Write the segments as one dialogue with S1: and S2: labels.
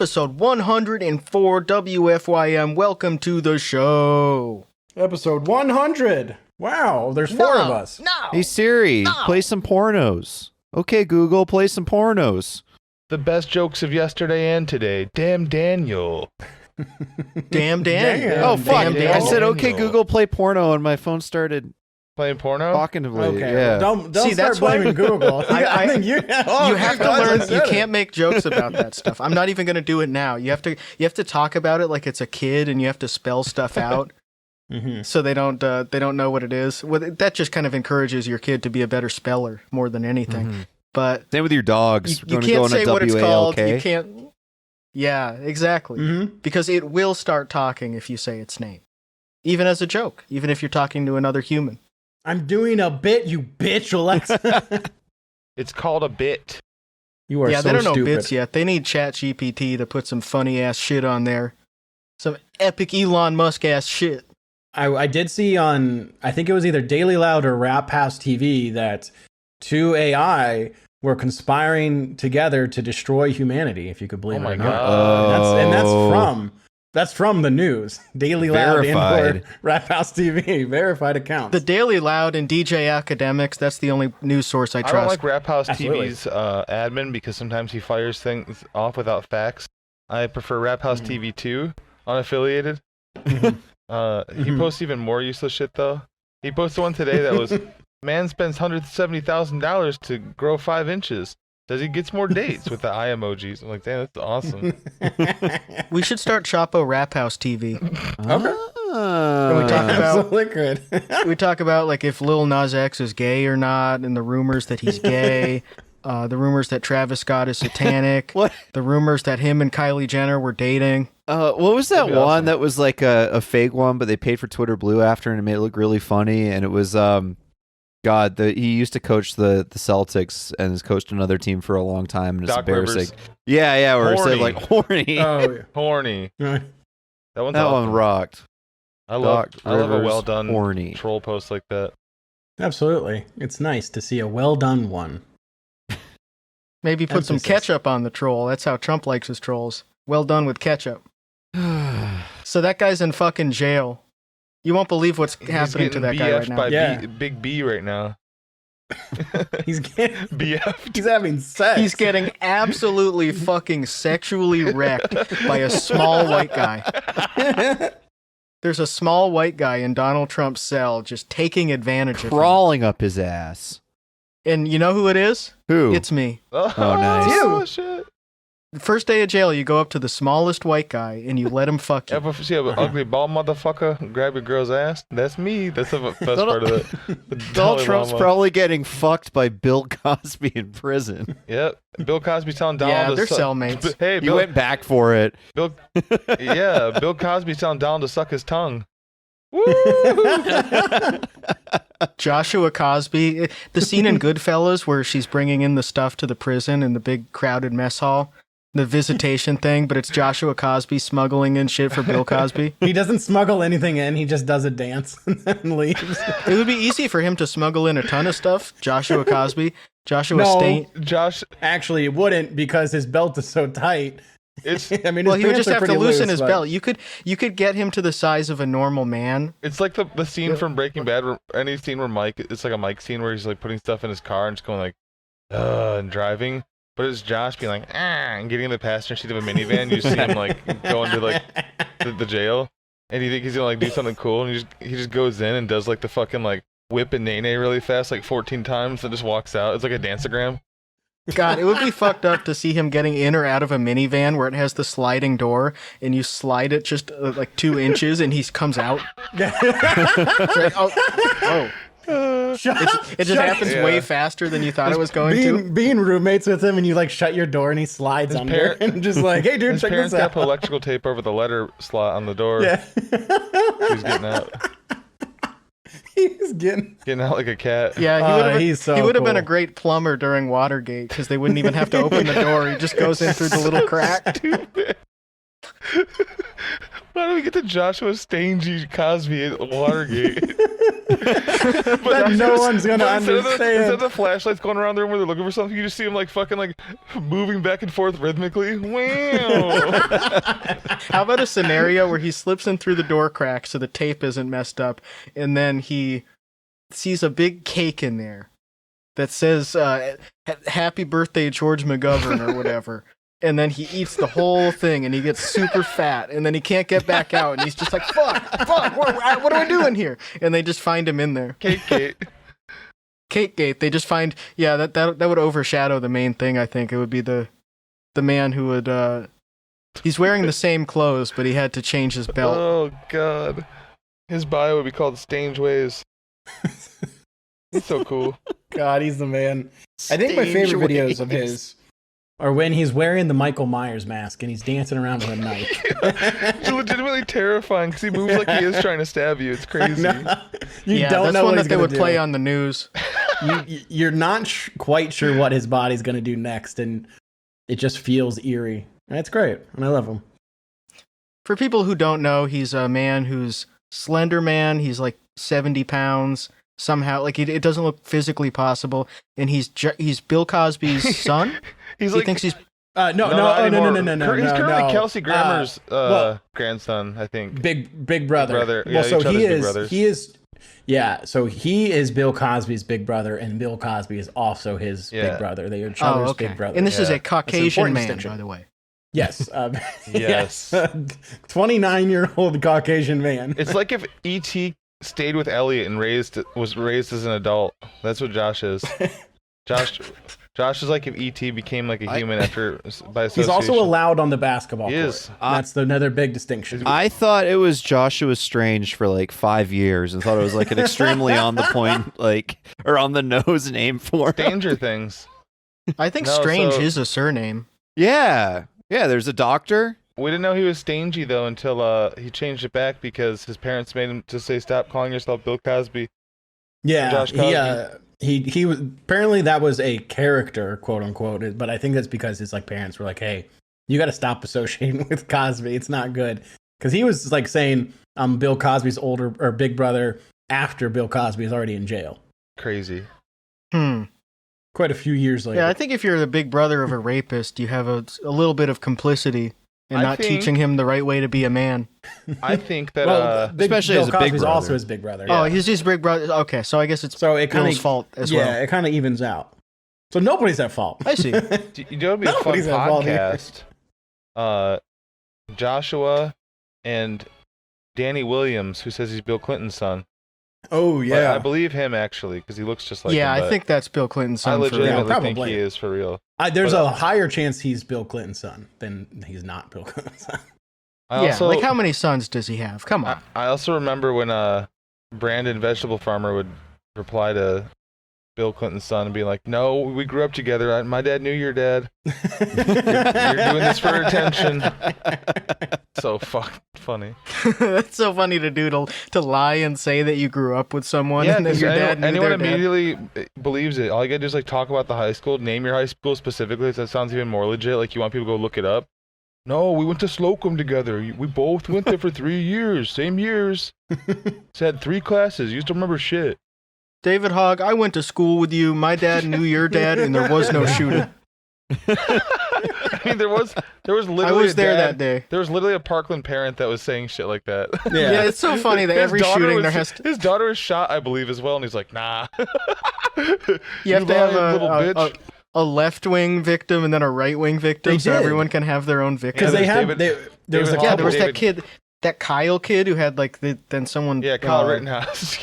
S1: episode 104 WFYM. Welcome to the show.
S2: Episode 100. Wow, there's four of us.
S1: No.
S3: Hey Siri, play some pornos. Okay, Google, play some pornos.
S4: The best jokes of yesterday and today. Damn Daniel.
S1: Damn Daniel.
S3: Oh, fuck.
S1: Damn Daniel.
S3: I said, okay, Google, play porno, and my phone started
S4: Playing porno?
S3: talking to me.
S2: Okay,
S3: Yeah.
S2: don't
S1: See,
S2: start
S1: that's why-
S2: blaming Google. I think you
S1: You have to learn. You can't make jokes about that stuff. I'm not even going to do it now. You have to talk about it like it's a kid, and you have to spell stuff out so they don't know what it is. Well, that just kind of encourages your kid to be a better speller more than anything. But
S3: Same with your dogs.
S1: you
S3: Gonna
S1: can't
S3: go on
S1: say
S3: a
S1: what it's called.
S3: WALK.
S1: You can't. Yeah, exactly. Because it will start talking if you say its name, even as a joke, even if you're talking to another human.
S2: I'm doing a bit, you bitch, Alexa.
S4: It's called a bit.
S2: You are
S1: Yeah,
S2: so
S1: they don't know
S2: stupid.
S1: bits yet. They need ChatGPT to put some funny ass shit on there, some epic Elon Musk ass shit.
S2: I did see on, I think it was either Daily Loud or Rap House TV, that two AI were conspiring together to destroy humanity, if you could believe
S4: Oh
S2: it
S4: my
S2: or not.
S4: God.
S2: That's from the news. Daily Loud
S3: Verified.
S2: and Rap House TV, verified accounts.
S1: The Daily Loud and DJ Academics, that's the only news source I
S4: I
S1: trust.
S4: don't like Rap House
S2: Absolutely.
S4: TV's admin because sometimes he fires things off without facts. I prefer Rap House TV 2, unaffiliated. He posts even more useless shit, though. He posted one today that was, man spends $170,000 to grow 5 inches. Does he gets more dates with the eye emojis? I'm like, damn, that's awesome.
S1: We should start Chapo Rap House TV.
S3: Okay.
S1: we talk about-
S2: Absolutely good.
S1: We talk about like if Lil Nas X is gay or not, and the rumors that he's gay, the rumors that Travis Scott is satanic,
S3: What?
S1: the rumors that him and Kylie Jenner were dating.
S3: What was that
S4: That'd
S3: one
S4: be awesome.
S3: that was like a fake one, but they paid for Twitter Blue after, and it made it look really funny, and it was he used to coach the Celtics and has coached another team for a long time, and it's
S4: Doc
S3: embarrassing.
S4: Rivers.
S3: Yeah, where it said
S4: Horny.
S3: like horny.
S2: Oh,
S4: Horny.
S2: yeah.
S4: That one's
S3: that
S4: awesome.
S3: one rocked.
S4: I love a
S3: Rivers,
S4: well done
S3: horny.
S4: troll post like that.
S2: Absolutely. It's nice to see a well done one.
S1: Maybe put some
S2: Emphasis.
S1: ketchup on the troll. That's how Trump likes his trolls. Well done with ketchup. So that guy's in fucking jail. You won't believe what's happening to that guy right
S4: BF'd
S1: now.
S4: by
S2: Yeah.
S4: Big B right now.
S2: He's getting,
S4: BF.
S2: he's having sex.
S1: He's getting absolutely fucking sexually wrecked by a small white guy. There's a small white guy in Donald Trump's cell just taking advantage of him.
S3: Crawling up his ass.
S1: And you know who it is?
S3: Who?
S1: It's me.
S4: Oh,
S3: nice.
S4: Oh, shit.
S1: The first day of jail, you go up to the smallest white guy and you let him fuck you.
S4: Ever see an ugly bald motherfucker grab your girl's ass? That's me. That's the best part of it. The
S3: Donald
S4: Dalai
S3: Trump's
S4: Lama.
S3: probably getting fucked by Bill Cosby in prison.
S4: Yep. Bill Cosby's telling Donald
S1: Yeah,
S4: to
S1: they're
S4: suck.
S1: cellmates.
S4: Hey,
S3: He
S4: Bill.
S3: went back for it.
S4: Bill. Yeah, Bill Cosby's telling Donald to suck his tongue. Woo!
S1: Joshua Cosby. The scene in Goodfellas where she's bringing in the stuff to the prison in the big crowded mess hall. The visitation thing, but it's Joshua Cosby smuggling in shit for Bill Cosby.
S2: He doesn't smuggle anything in. He just does a dance and then leaves.
S1: It would be easy for him to smuggle in a ton of stuff. Joshua Cosby. Joshua
S2: No.
S1: Stain.
S4: Josh,
S2: Actually, it wouldn't because his belt is so tight.
S4: it's
S2: I mean,
S1: Well,
S2: his
S1: he would
S2: pants
S1: just
S2: are
S1: have to
S2: pretty
S1: loosen
S2: loose,
S1: his
S2: but-
S1: belt. You could get him to the size of a normal man.
S4: it's like the scene from Breaking Bad, where any scene where Mike, it's like a Mike scene where he's like putting stuff in his car and just going like, and driving. But it's Josh being like, and getting in the passenger seat of a minivan. You see him like going to like the jail, and you think he's gonna like do something cool, and he just goes in and does like the fucking like whip and nay really fast, like 14 times, and just walks out. It's like a danceogram.
S1: God, it would be fucked up to see him getting in or out of a minivan where it has the sliding door, and you slide it just like 2 inches, and he comes out. It's like, oh. It just happens
S4: Yeah.
S1: way faster than you thought it was going to.
S2: being roommates with him and you like shut your door and he slides under
S4: parent-
S2: and just like, hey dude,
S4: His
S2: check
S4: parents
S2: this
S4: got
S2: out.
S4: put electrical tape over the letter slot on the door.
S2: Yeah.
S4: He's getting out
S2: He's getting.
S4: like a cat.
S1: Yeah,
S2: he's so
S1: he would have been a
S2: cool.
S1: great plumber during Watergate because they wouldn't even have to open the door. He just goes in through the little crack.
S4: Stupid. Why do we we get to Joshua Stangy Cosby at Watergate.
S2: But no one's gonna understand.
S4: Instead of the flashlights going around the room where they're looking for something, you just see him like fucking like moving back and forth rhythmically. Wow.
S1: How about a scenario where he slips in through the door crack so the tape isn't messed up, and then he sees a big cake in there that says "Happy Birthday George McGovern" or whatever. And then he eats the whole thing, and he gets super fat, and then he can't get back out, and he's just like, fuck, what am I doing here? And they just find him in there.
S4: Cake
S1: Gate. They just find, that would overshadow the main thing, I think. It would be the man who would, he's wearing the same clothes, but he had to change his belt.
S4: Oh, God. His bio would be called Stange Ways. He's so cool.
S2: God, he's the man. I think my favorite videos of his are when he's wearing the Michael Myers mask and he's dancing around with a knife.
S4: It's legitimately terrifying because he moves like he is trying to stab you. It's crazy.
S2: You don't
S1: that's
S2: know
S1: one
S2: what
S1: that they would play on the news.
S2: You're not quite sure what his body's going to do next, and it just feels eerie. And it's great, and I love him.
S1: For people who don't know, he's a man who's slender man. He's like 70 pounds. Somehow, like it doesn't look physically possible, and he's Bill Cosby's son. He thinks he's
S2: no.
S4: He's currently Kelsey Grammer's grandson, I think.
S2: Big brother.
S4: Yeah,
S2: so he is Bill Cosby's big brother, and Bill Cosby is also his big brother. They are each other's big brother.
S1: And this is a Caucasian man, by the way.
S2: Yes.
S4: Yes.
S2: 29-year-old Caucasian man.
S4: It's like if E.T. stayed with Elliot and was raised as an adult. That's what Josh is. Josh is like if E.T. became like a human by association.
S2: He's also allowed on the basketball court.
S4: Is.
S2: That's another big distinction.
S3: I thought it was Joshua Strange for like 5 years and thought it was like an extremely on the point, or on the nose name for him.
S4: Stranger Things.
S1: I think Strange is a surname.
S3: Yeah. Yeah, there's a doctor.
S4: We didn't know he was Stangy though until he changed it back because his parents made him to say, "Stop calling yourself Bill Cosby."
S2: Yeah,
S4: Josh Cosby.
S2: He was apparently that was a character, quote unquote. But I think that's because his parents were like, "Hey, you got to stop associating with Cosby. It's not good." Because he was like saying, "I'm Bill Cosby's older or big brother" after Bill Cosby is already in jail.
S4: Crazy.
S2: Quite a few years later.
S1: Yeah, I think if you're the big brother of a rapist, you have a little bit of complicity. And not teaching him the right way to be a man.
S4: I think that,
S3: especially
S2: Bill
S3: as a
S2: Cosby's
S3: big brother.
S2: also his big brother.
S1: Oh, he's his big brother. Okay, so I guess it's Bill's fault as well.
S2: Yeah, it kind of evens out. So nobody's at fault.
S1: I see.
S4: You know, it'd be a fun podcast. Joshua and Danny Williams, who says he's Bill Clinton's son.
S2: Oh, yeah.
S4: But I believe him, actually, because he looks just like him.
S1: Yeah, I think that's Bill Clinton's son.
S4: I legitimately think
S2: probably.
S4: he is for real.
S2: There's a higher chance he's Bill Clinton's son than he's not Bill Clinton's son.
S1: Like how many sons does he have? Come on.
S4: I also remember when Brandon Vegetable Farmer would reply to Bill Clinton's son and be like, "No, we grew up together. My dad knew your dad. You're doing this for attention." So funny.
S1: That's so funny to do, to lie and say that you grew up with someone.
S4: Yeah,
S1: and that your dad knew
S4: anyone
S1: their dad.
S4: immediately believes it. All you gotta do is talk about the high school, name your high school specifically. So that sounds even more legit. Like you want people to go look it up. No, we went to Slocum together. We both went there for 3 years. Same years. Had 3 classes. You used to remember shit.
S1: David Hogg, I went to school with you. My dad knew your dad, and there was no shooting.
S4: I mean, there was literally.
S1: I was there that day.
S4: There was literally a Parkland parent that was saying shit like that.
S1: Yeah, it's so funny that every shooting there has to...
S4: His daughter was shot, I believe, as well, and he's like, "Nah."
S1: You have to have a left-wing victim and then a right-wing victim, so everyone can have their own victim.
S2: Because there was
S1: that kid, that Kyle kid who had then someone.
S4: Yeah, Kyle Rittenhouse.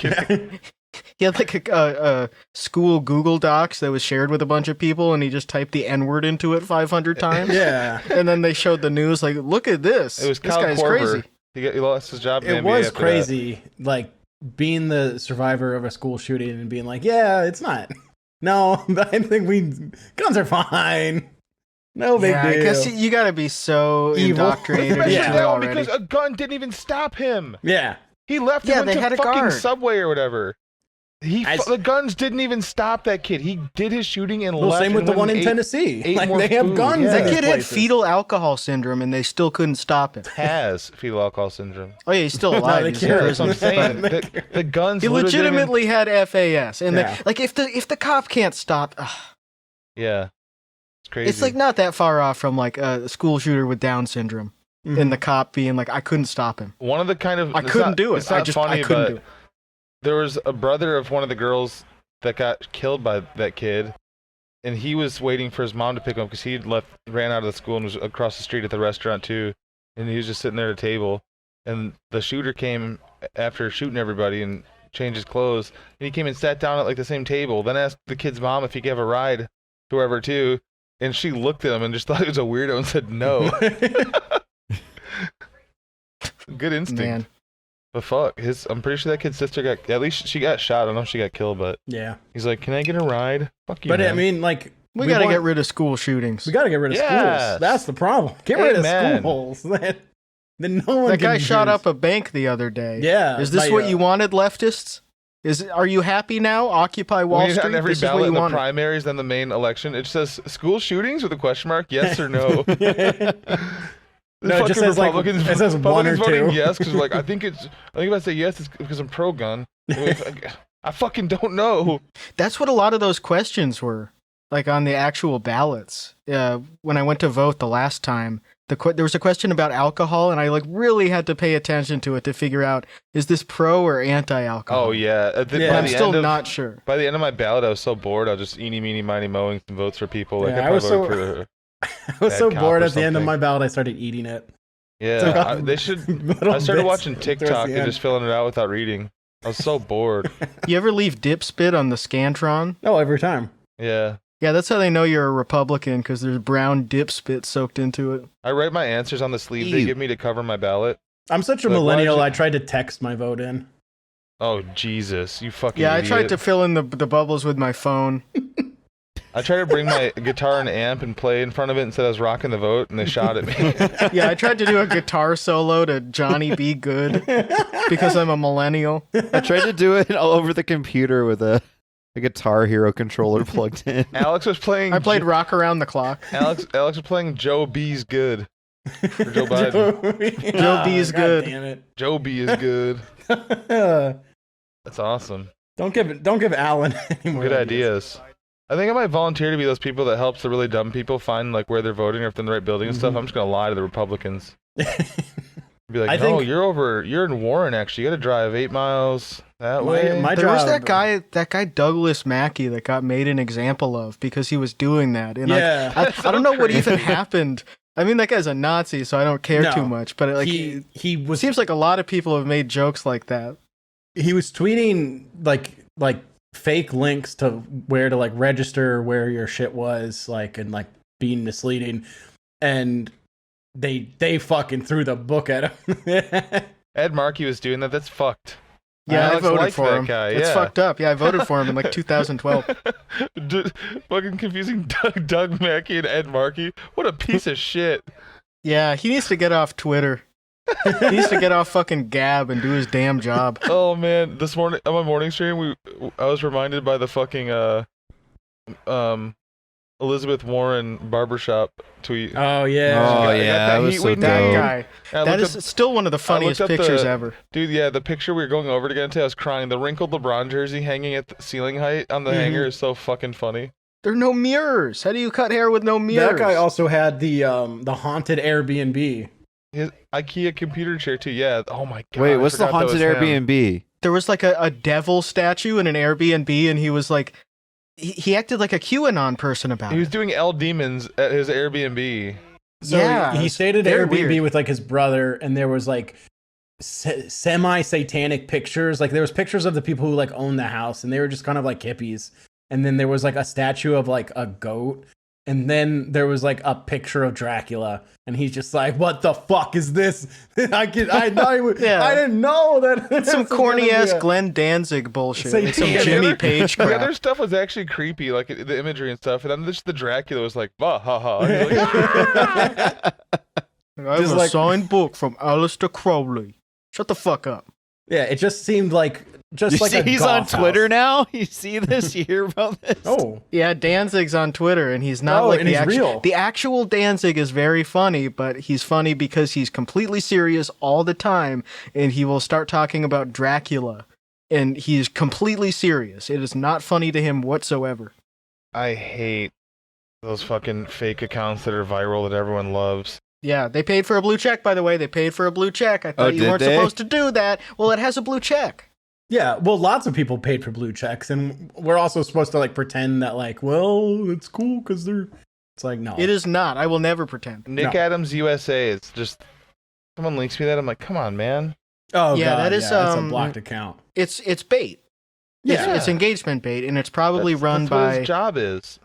S1: He had a school Google Docs that was shared with a bunch of people, and he just typed the N-word into it 500 times.
S2: Yeah.
S1: And then they showed the news, look at this.
S4: It was
S1: this
S4: Kyle
S1: guy's
S4: Korver.
S1: crazy.
S4: He lost his job in
S2: It
S4: NBA
S2: was
S4: after
S2: crazy, being the survivor of a school shooting and being like, yeah, it's not. No, I think guns are fine. No big deal.
S1: I guess you gotta be so
S2: evil.
S1: Indoctrinated into it already.
S4: Because a gun didn't even stop him.
S2: Yeah.
S4: He left and went
S1: they
S4: to
S1: had a
S4: fucking
S1: guard.
S4: Subway or whatever. The guns didn't even stop that kid. He did his shooting and left.
S2: Same with the one in Tennessee. Like, they have guns.
S1: Yeah. That kid had fetal alcohol syndrome, and they still couldn't stop him.
S4: Has fetal alcohol syndrome.
S1: Oh yeah, he's still alive.
S2: No, that's
S4: what I'm saying. The guns.
S1: He legitimately had FAS, and
S2: Yeah.
S1: if the cop can't stop,
S4: yeah, it's crazy.
S1: it's like not that far off from like a school shooter with Down syndrome, and the cop being like, I couldn't stop him.
S4: One of the kind of
S1: I couldn't do it.
S4: It's not funny,
S1: I couldn't
S4: but
S1: do it.
S4: there was a brother of one of the girls that got killed by that kid, and he was waiting for his mom to pick him up because he ran out of the school and was across the street at the restaurant too, and he was just sitting there at a table, and the shooter came after shooting everybody and changed his clothes, and he came and sat down at like the same table, then asked the kid's mom if he could have a ride to whoever too, and she looked at him and just thought he was a weirdo and said no. Good instinct.
S1: Man.
S4: But fuck, I'm pretty sure that kid's sister at least she got shot. I don't know if she got killed, but
S2: Yeah.
S4: he's like, can I get a ride? Fuck you,
S2: But
S4: man.
S2: I mean, like,
S1: We gotta get rid of school shootings.
S2: We gotta get rid of
S4: Yes.
S2: schools. That's the problem. Get rid of
S4: Amen.
S2: schools. Then no one
S1: That guy
S2: can
S1: shot
S2: use-
S1: up a bank the other day.
S2: Yeah.
S1: Is this
S2: like,
S1: what you wanted, leftists? Are you happy now? Occupy Wall
S4: When you
S1: Street.
S4: on every
S1: This is what
S4: ballot
S1: you
S4: in the
S1: wanted.
S4: primaries, then the main election, it says school shootings with a question mark, yes or no.
S2: No, it just says, like, it says one or
S4: voting
S2: two.
S4: yes, because like I think if I say yes, it's because I'm pro gun. I fucking don't know.
S1: That's what a lot of those questions were, like on the actual ballots. When I went to vote the last time, there was a question about alcohol, and I like really had to pay attention to it to figure out, is this pro or anti-alcohol?
S4: Oh yeah,
S1: But I'm still not sure.
S4: By the end of my ballot, I was so bored. I was just eeny, meeny, miny, mowing some votes for people. Like,
S2: Yeah,
S4: I probably
S2: I was so
S4: bad cop
S2: bored
S4: or
S2: at the end of
S4: something.
S2: my ballot, I started eating it.
S4: Yeah, they should. I started watching
S2: towards
S4: TikTok
S2: the
S4: and
S2: end.
S4: just filling it out without reading. I was so bored.
S1: You ever leave dip spit on the Scantron?
S2: Oh, every time.
S4: Yeah.
S1: Yeah, that's how they know you're a Republican, because there's brown dip spit soaked into it.
S4: I write my answers on the sleeve they
S3: Ew.
S4: give me to cover my ballot.
S2: I'm such a
S4: Like, why'd
S2: millennial.
S4: you-
S2: I tried to text my vote in.
S4: Oh Jesus, you fucking
S1: Yeah, I
S4: idiot.
S1: tried to fill in the bubbles with my phone.
S4: I tried to bring my guitar and amp and play in front of it and said I was rocking the vote, and they shot at me.
S1: Yeah, I tried to do a guitar solo to Johnny Be Good because I'm a millennial.
S3: I tried to do it all over the computer with a Guitar Hero controller plugged in.
S4: Alex was playing.
S1: I played Rock Around the Clock.
S4: Alex was playing Joe B's good. For Joe Biden.
S1: Joe B is
S2: God
S1: good.
S2: Damn it.
S4: Joe B is good. That's awesome.
S2: Don't give Alan any more
S4: Good ideas. I think I might volunteer to be those people that helps the really dumb people find like where they're voting or if they're in the right building and stuff. I'm just gonna lie to the Republicans. Be like,
S2: I
S4: no,
S2: think-
S4: you're in Warren actually. You gotta drive 8 miles that way.
S2: my
S1: There was
S2: job-
S1: that guy Douglas Mackey that got made an example of because he was doing that. And
S2: Yeah.
S1: I don't know what even happened. I mean, that guy's a Nazi, so I don't care
S2: No.
S1: too much. But like,
S2: he
S1: it
S2: was
S1: seems like a lot of people have made jokes like that.
S2: he was tweeting like fake links to where to like register where your shit was, like, and like being misleading, and they fucking threw the book at him.
S4: Ed Markey was doing that. That's fucked.
S1: Yeah, I
S4: Alex
S1: voted
S4: liked
S1: for
S4: that
S1: him.
S4: guy,
S1: It's
S4: yeah.
S1: fucked up. Yeah, I voted for him in like 2012.
S4: Fucking confusing Doug Mackey and Ed Markey. What a piece of shit.
S1: Yeah, he needs to get off Twitter. He needs to get off fucking Gab and do his damn job.
S4: Oh man, this morning on my morning stream, I was reminded by the fucking Elizabeth Warren barbershop tweet.
S2: Oh yeah.
S3: Oh
S4: got
S3: yeah,
S4: that
S3: that was
S4: heat
S3: so
S4: with
S1: That
S3: dope.
S1: guy.
S4: I
S1: That
S4: looked
S1: is still one of the funniest
S4: looked up
S1: pictures
S4: the-
S1: ever.
S4: Dude, yeah, the picture we were going over together today, I was crying. The wrinkled LeBron jersey hanging at the ceiling height on the hanger is so fucking funny.
S1: There are no mirrors. How do you cut hair with no mirrors?
S2: That guy also had the haunted Airbnb.
S4: His IKEA computer chair too. Yeah. Oh my god.
S3: Wait,
S4: I
S3: what's the
S4: forgot that
S3: haunted
S4: was him.
S3: Airbnb?
S1: There was like a devil statue in an Airbnb, and he was like, he acted like a QAnon person about
S4: He was
S1: it.
S4: doing L demons at his Airbnb.
S2: So
S1: Yeah,
S2: he stayed at
S1: very
S2: Airbnb
S1: weird.
S2: with like his brother, and there was like semi-satanic pictures. Like there was pictures of the people who like owned the house, and they were just kind of like hippies. And then there was like a statue of like a goat, and then there was like a picture of Dracula, and he's just like, "What the fuck is this?" I didn't know that.
S1: It's some
S2: this was
S1: corny
S2: gonna
S1: ass
S2: be a-
S1: Glenn Danzig bullshit.
S2: Say
S1: Like some
S2: yeah,
S1: Jimmy
S4: the other-
S1: Page
S4: The
S1: crap.
S4: other stuff was actually creepy, like the imagery and stuff. And then just the Dracula was like, bah ha ha. And you're like,
S1: I have
S2: Just
S1: a
S2: like-
S1: signed book from Aleister Crowley. Shut the fuck up.
S2: Yeah, it just seemed like
S3: he's on
S2: goth
S3: Twitter
S2: house.
S3: now. You see this? You hear about this?
S2: Oh,
S1: Yeah, Danzig's on Twitter, and he's not like
S2: and
S1: the
S2: he's
S1: actual.
S2: real.
S1: The actual Danzig is very funny, but he's funny because he's completely serious all the time, and he will start talking about Dracula, and he's completely serious. It is not funny to him whatsoever.
S4: I hate those fucking fake accounts that are viral that everyone loves.
S1: Yeah, they paid for a blue check, by the way. They paid for a blue check. I thought you
S3: did
S1: weren't
S3: they?
S1: supposed to do that. Well, it has a blue check.
S2: yeah. Well, lots of people paid for blue checks, and we're also supposed to like pretend that like, well, it's cool because they're. It's like no,
S1: It is not. I will never pretend.
S4: Nick
S2: No.
S4: Adams USA is just. Someone links me that. I'm like, come on, man.
S2: Oh
S1: Yeah,
S2: God,
S1: that is,
S2: that's a
S1: um,
S2: blocked account.
S1: It's bait.
S2: Yeah,
S1: It's engagement bait, and it's probably run
S4: that's what
S1: by.
S4: his job is.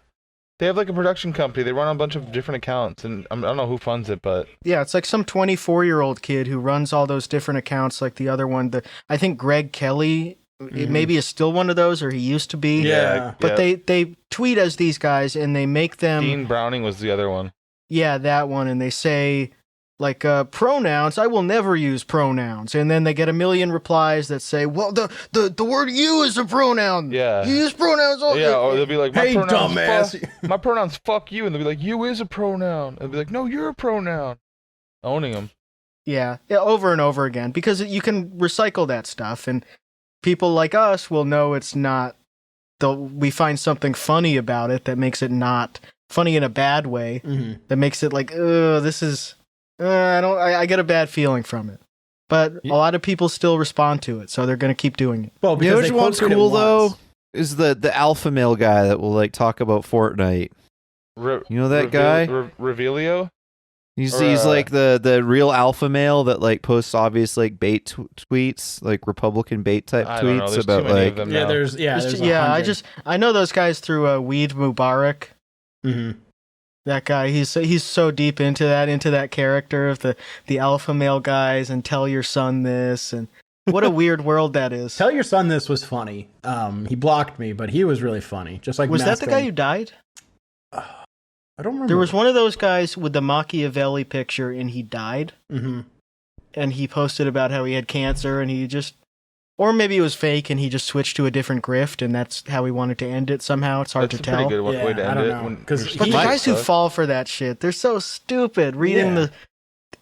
S4: They have like a production company. They run a bunch of different accounts, and I don't know who funds it, but
S1: Yeah, it's like some 24-year-old kid who runs all those different accounts, like the other one. I think Greg Kelly, it maybe is still one of those, or he used to be.
S2: Yeah.
S1: But they tweet as these guys, and they make them.
S4: Dean Browning was the other one.
S1: Yeah, that one, and they say like pronouns. I will never use pronouns, and then they get a million replies that say, "Well, the word you is a pronoun.
S4: Yeah.
S1: You use pronouns. All
S4: Yeah, or they'll be like, my
S2: Hey,
S4: pronouns
S2: dumbass.
S4: my pronouns fuck you, and they'll be like, you is a pronoun. And they'll be like, no, you're a pronoun. Owning them.
S1: Yeah, over and over again, because you can recycle that stuff, and people like us will know it's not. We find something funny about it that makes it not funny in a bad way.
S2: Mm-hmm.
S1: That makes it like, this is. I get a bad feeling from it. But a lot of people still respond to it, so they're going to keep doing it.
S2: Well,
S3: You know
S2: because
S3: which one's
S2: posted it
S3: cool though?
S2: once.
S3: Is the alpha male guy that will like talk about Fortnite. You know that guy?
S4: Revelio?
S3: He's
S4: Or,
S3: like the real alpha male that like posts obvious like bait tweets, like Republican bait type
S4: I don't know.
S3: tweets
S4: There's
S3: about
S4: too many
S3: like
S4: of them
S2: Yeah,
S4: now.
S2: there's
S1: It's-
S2: 100.
S1: I know those guys through Weed Mubarak.
S2: Mm-hmm.
S1: That guy, he's so deep into that character of the alpha male guys, and tell your son this, and what a weird world that is.
S2: Tell your son this was funny. He blocked me, but he was really funny. Just like
S1: Was that the
S2: Masco.
S1: guy who died?
S2: I don't remember.
S1: There was one of those guys with the Machiavelli picture, and he died,
S2: Mm-hmm.
S1: and he posted about how he had cancer, and he just, or maybe it was fake, and he just switched to a different grift, and that's how he wanted to end it somehow. It's hard
S4: That's
S1: to
S4: a pretty
S1: tell.
S4: good
S2: Yeah,
S4: way to
S2: I
S4: end
S2: don't
S4: it.
S2: know,
S4: when
S2: 'cause
S4: your
S2: he-
S1: But the
S4: stuff
S1: guys who
S4: sucks.
S1: fall for that shit, they're so stupid. Reading
S2: Yeah.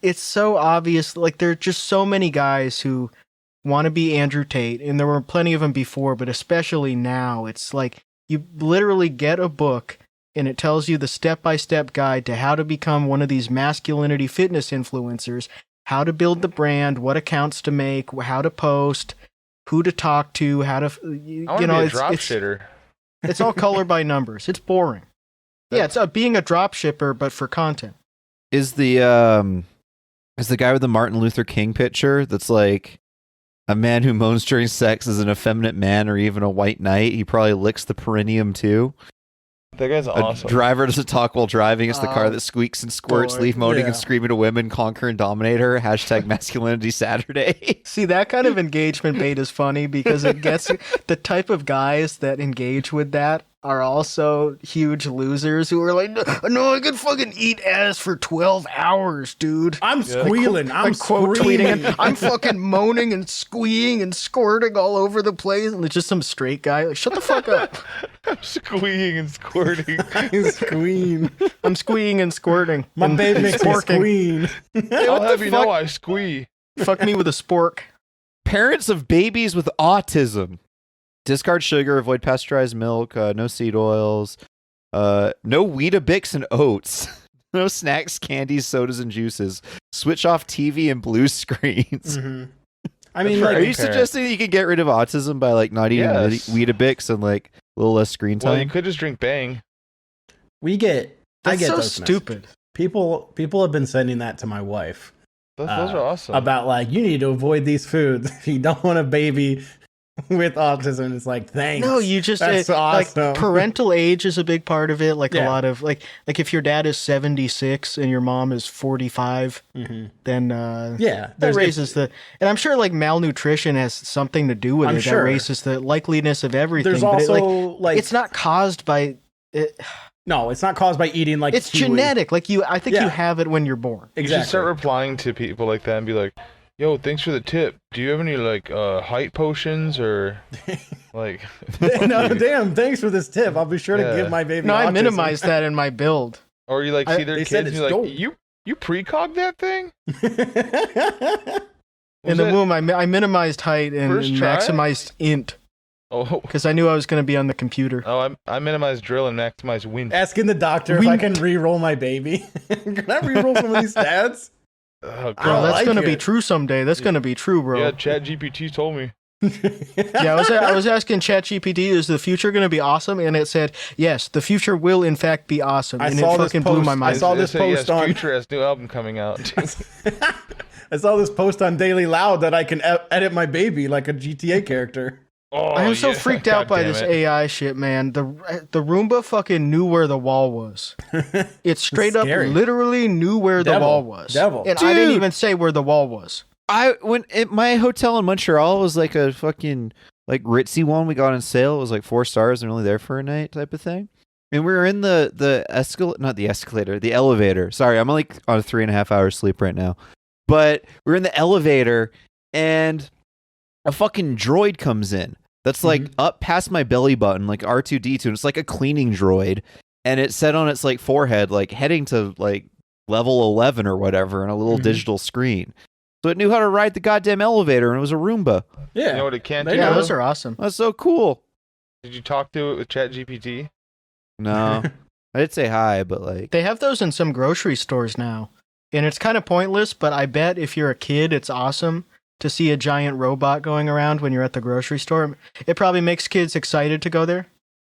S1: it's so obvious. Like, there are just so many guys who want to be Andrew Tate, and there were plenty of them before, but especially now, it's like you literally get a book, and it tells you the step-by-step guide to how to become one of these masculinity fitness influencers, how to build the brand, what accounts to make, how to post, who to talk to, how to,
S4: I want to be a drop shitter.
S1: it's all color by numbers. It's boring. Yeah, it's being a drop shipper, but for content.
S3: is the guy with the Martin Luther King picture that's like a man who moans during sex is an effeminate man or even a white knight. He probably licks the perineum too.
S4: That guy's awesome.
S3: A driver doesn't talk while driving. It's the car
S1: Oh,
S3: that squeaks and squirts,
S1: boy.
S3: leave moaning
S2: Yeah.
S3: and screaming to women, conquer and dominate her. Hashtag masculinity Saturday.
S1: See, that kind of engagement bait is funny because it gets the type of guys that engage with that are also huge losers who are like, no, I could fucking eat ass for 12 hours, dude.
S2: I'm squealing. I'm
S1: quote
S2: screaming.
S1: tweeting. I'm fucking moaning and squeeing and squirting all over the place. And it's just some straight guy. Like, shut the fuck up.
S4: I'm squeeing and squirting.
S2: I'm squealing.
S1: I'm squeeing and squirting.
S2: My
S1: and
S2: babe makes me
S1: sporking.
S2: squeal.
S4: I'll have you know I squee.
S1: Fuck me with a spork.
S3: Parents of babies with autism. Discard sugar, avoid pasteurized milk, no seed oils, no Weetabix and oats, no snacks, candies, sodas, and juices. Switch off TV and blue screens.
S2: Mm-hmm. I mean,
S4: That's
S2: like,
S3: Are you suggesting that you can get rid of autism by like not eating
S4: Yes.
S3: Weetabix and like a little less screen time?
S4: Well, you could just drink Bang.
S2: I get
S1: That's so
S2: those
S1: stupid.
S2: messages. People have been sending that to my wife
S4: Those are awesome.
S2: about like you need to avoid these foods if you don't want a baby with autism. It's like thanks.
S1: No, you just
S2: That's awesome.
S1: like parental age is a big part of it. Like
S2: Yeah.
S1: a lot of like if your dad is 76 and your mom is 45,
S2: Mm-hmm.
S1: then
S2: Yeah,
S1: that raises the, and I'm sure like malnutrition has something to do with
S2: I'm
S1: it.
S2: sure.
S1: That raises the likeliness of everything.
S2: There's
S1: but
S2: also
S1: it,
S2: like
S1: it's not caused by
S2: no, it's not caused by eating like
S1: it's
S2: kiwi.
S1: genetic. Like I think
S2: Yeah.
S1: you have it when you're born.
S4: You should
S2: Exactly.
S4: start replying to people like that and be like, Yo, thanks for the tip. Do you have any like height potions or like?
S2: No, damn. Thanks for this tip. I'll be sure to give my baby.
S1: No, I
S2: autism.
S1: minimized that in my build.
S4: Or you like see their
S2: they
S4: kids
S2: said
S4: and you're
S2: it's
S4: like,
S2: dope.
S4: you precog that thing?
S1: In the womb, I minimized height and
S4: First try?
S1: maximized int
S4: Oh,
S1: because I knew I was going to be on the computer.
S4: I minimized drill and maximized wind.
S2: Asking the doctor if I can re-roll my baby. Can I re-roll some of these stats?
S4: Oh,
S1: Bro,
S2: I
S1: that's
S2: like
S1: going to be
S2: it.
S1: true someday. That's going to be true, bro.
S4: Yeah, ChatGPT told me.
S1: Yeah, I was asking ChatGPT, is the future going to be awesome? And it said, yes, the future will in fact be awesome.
S2: I
S1: And
S2: saw
S1: it
S2: this
S1: fucking blew
S2: post.
S1: my
S2: I
S1: mind.
S2: saw this
S4: It said,
S2: post on.
S4: Future has new album coming out.
S2: I saw this post on Daily Loud that I can edit my baby like a GTA character.
S4: Oh,
S1: I am so
S4: yeah.
S1: freaked out
S4: God
S1: by
S4: damn
S1: this
S4: it.
S1: AI shit, man. The Roomba fucking knew where the wall was. It straight up
S2: Scary.
S1: literally knew where the
S2: Devil.
S1: wall was.
S2: Devil.
S1: And I didn't
S3: Dude.
S1: even say where the wall was.
S3: My hotel in Montreal was like a fucking like ritzy one we got on sale. It was like 4 stars and only there for a night type of thing. And we were in the elevator. Sorry, I'm like on a 3.5 hours sleep right now. But we're in the elevator and a fucking droid comes in that's like up past my belly button, like R2D2, and it's like a cleaning droid. And it said on its like forehead, like heading to like level 11 or whatever, and a little digital screen. So it knew how to ride the goddamn elevator, and it was a Roomba.
S2: Yeah.
S4: You know what it can't
S2: They
S4: do?
S1: Yeah,
S2: know.
S1: those are awesome.
S3: That's so cool.
S4: Did you talk to it with ChatGPT?
S3: No, I did say hi, but like,
S1: They have those in some grocery stores now. And it's kind of pointless, but I bet if you're a kid, it's awesome to see a giant robot going around when you're at the grocery store. It probably makes kids excited to go there.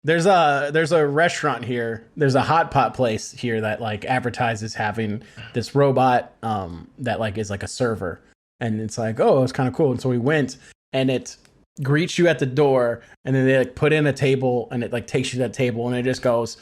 S2: There's a restaurant here. There's a hot pot place here that like advertises having this robot that like is like a server, and it's like, oh, it's kind of cool. And so we went, and it greets you at the door, and then they like put in a table, and it like takes you to that table, and it just goes,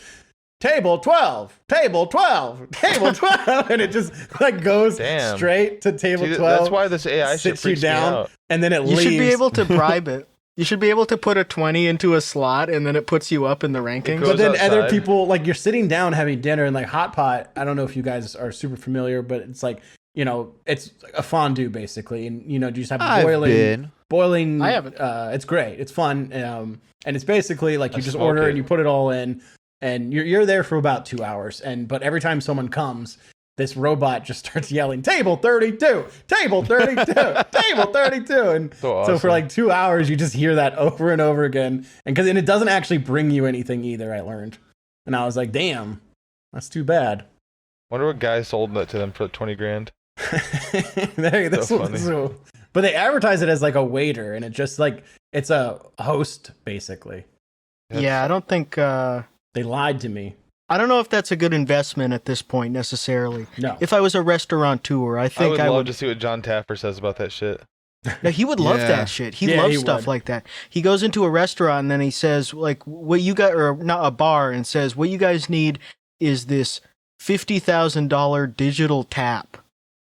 S2: table 12, table 12, table 12, and it just like goes
S4: Damn.
S2: straight to table
S4: See,
S2: 12.
S4: that's why this AI shit
S2: sits you
S4: freaks me
S2: down,
S4: out.
S2: and then it
S1: You
S2: leaves.
S1: should be able to bribe it. You should be able to put a 20 into a slot, and then it puts you up in the rankings.
S4: goes
S2: But then other
S4: outside.
S2: people, like you're sitting down having dinner, and like hot pot, I don't know if you guys are super familiar, but it's like, you know, it's a fondue basically, and you know, you just have
S3: I've been.
S2: boiling.
S1: I haven't.
S2: It's great. It's fun, and it's basically like you
S4: I
S2: just
S4: smoke
S2: order
S4: it.
S2: and you put it all in, and you're there for about 2 hours, but every time someone comes, this robot just starts yelling, table 32, table 32, table 32. And
S4: So
S2: so for
S4: awesome.
S2: like 2 hours, you just hear that over and over again. And it doesn't actually bring you anything either, I learned. And I was like, damn, that's too bad.
S4: Wonder what guy sold that to them for 20 grand.
S2: This
S4: funny.
S2: but they advertise it as like a waiter, and it just like, it's a host, basically.
S1: Yeah, I don't think...
S2: They lied to me.
S1: I don't know if that's a good investment at this point, necessarily.
S2: No.
S1: If I was a restaurateur, I
S4: I
S1: think
S4: would
S1: I
S4: love
S1: would...
S4: to see what John Taffer says about that shit.
S1: No, he would love
S3: Yeah.
S1: that shit. He
S2: Yeah,
S1: loves
S2: he
S1: stuff
S2: would.
S1: like that. He goes into a restaurant and then he says, like, what you got, or not a bar, and says, what you guys need is this $50,000 digital tap.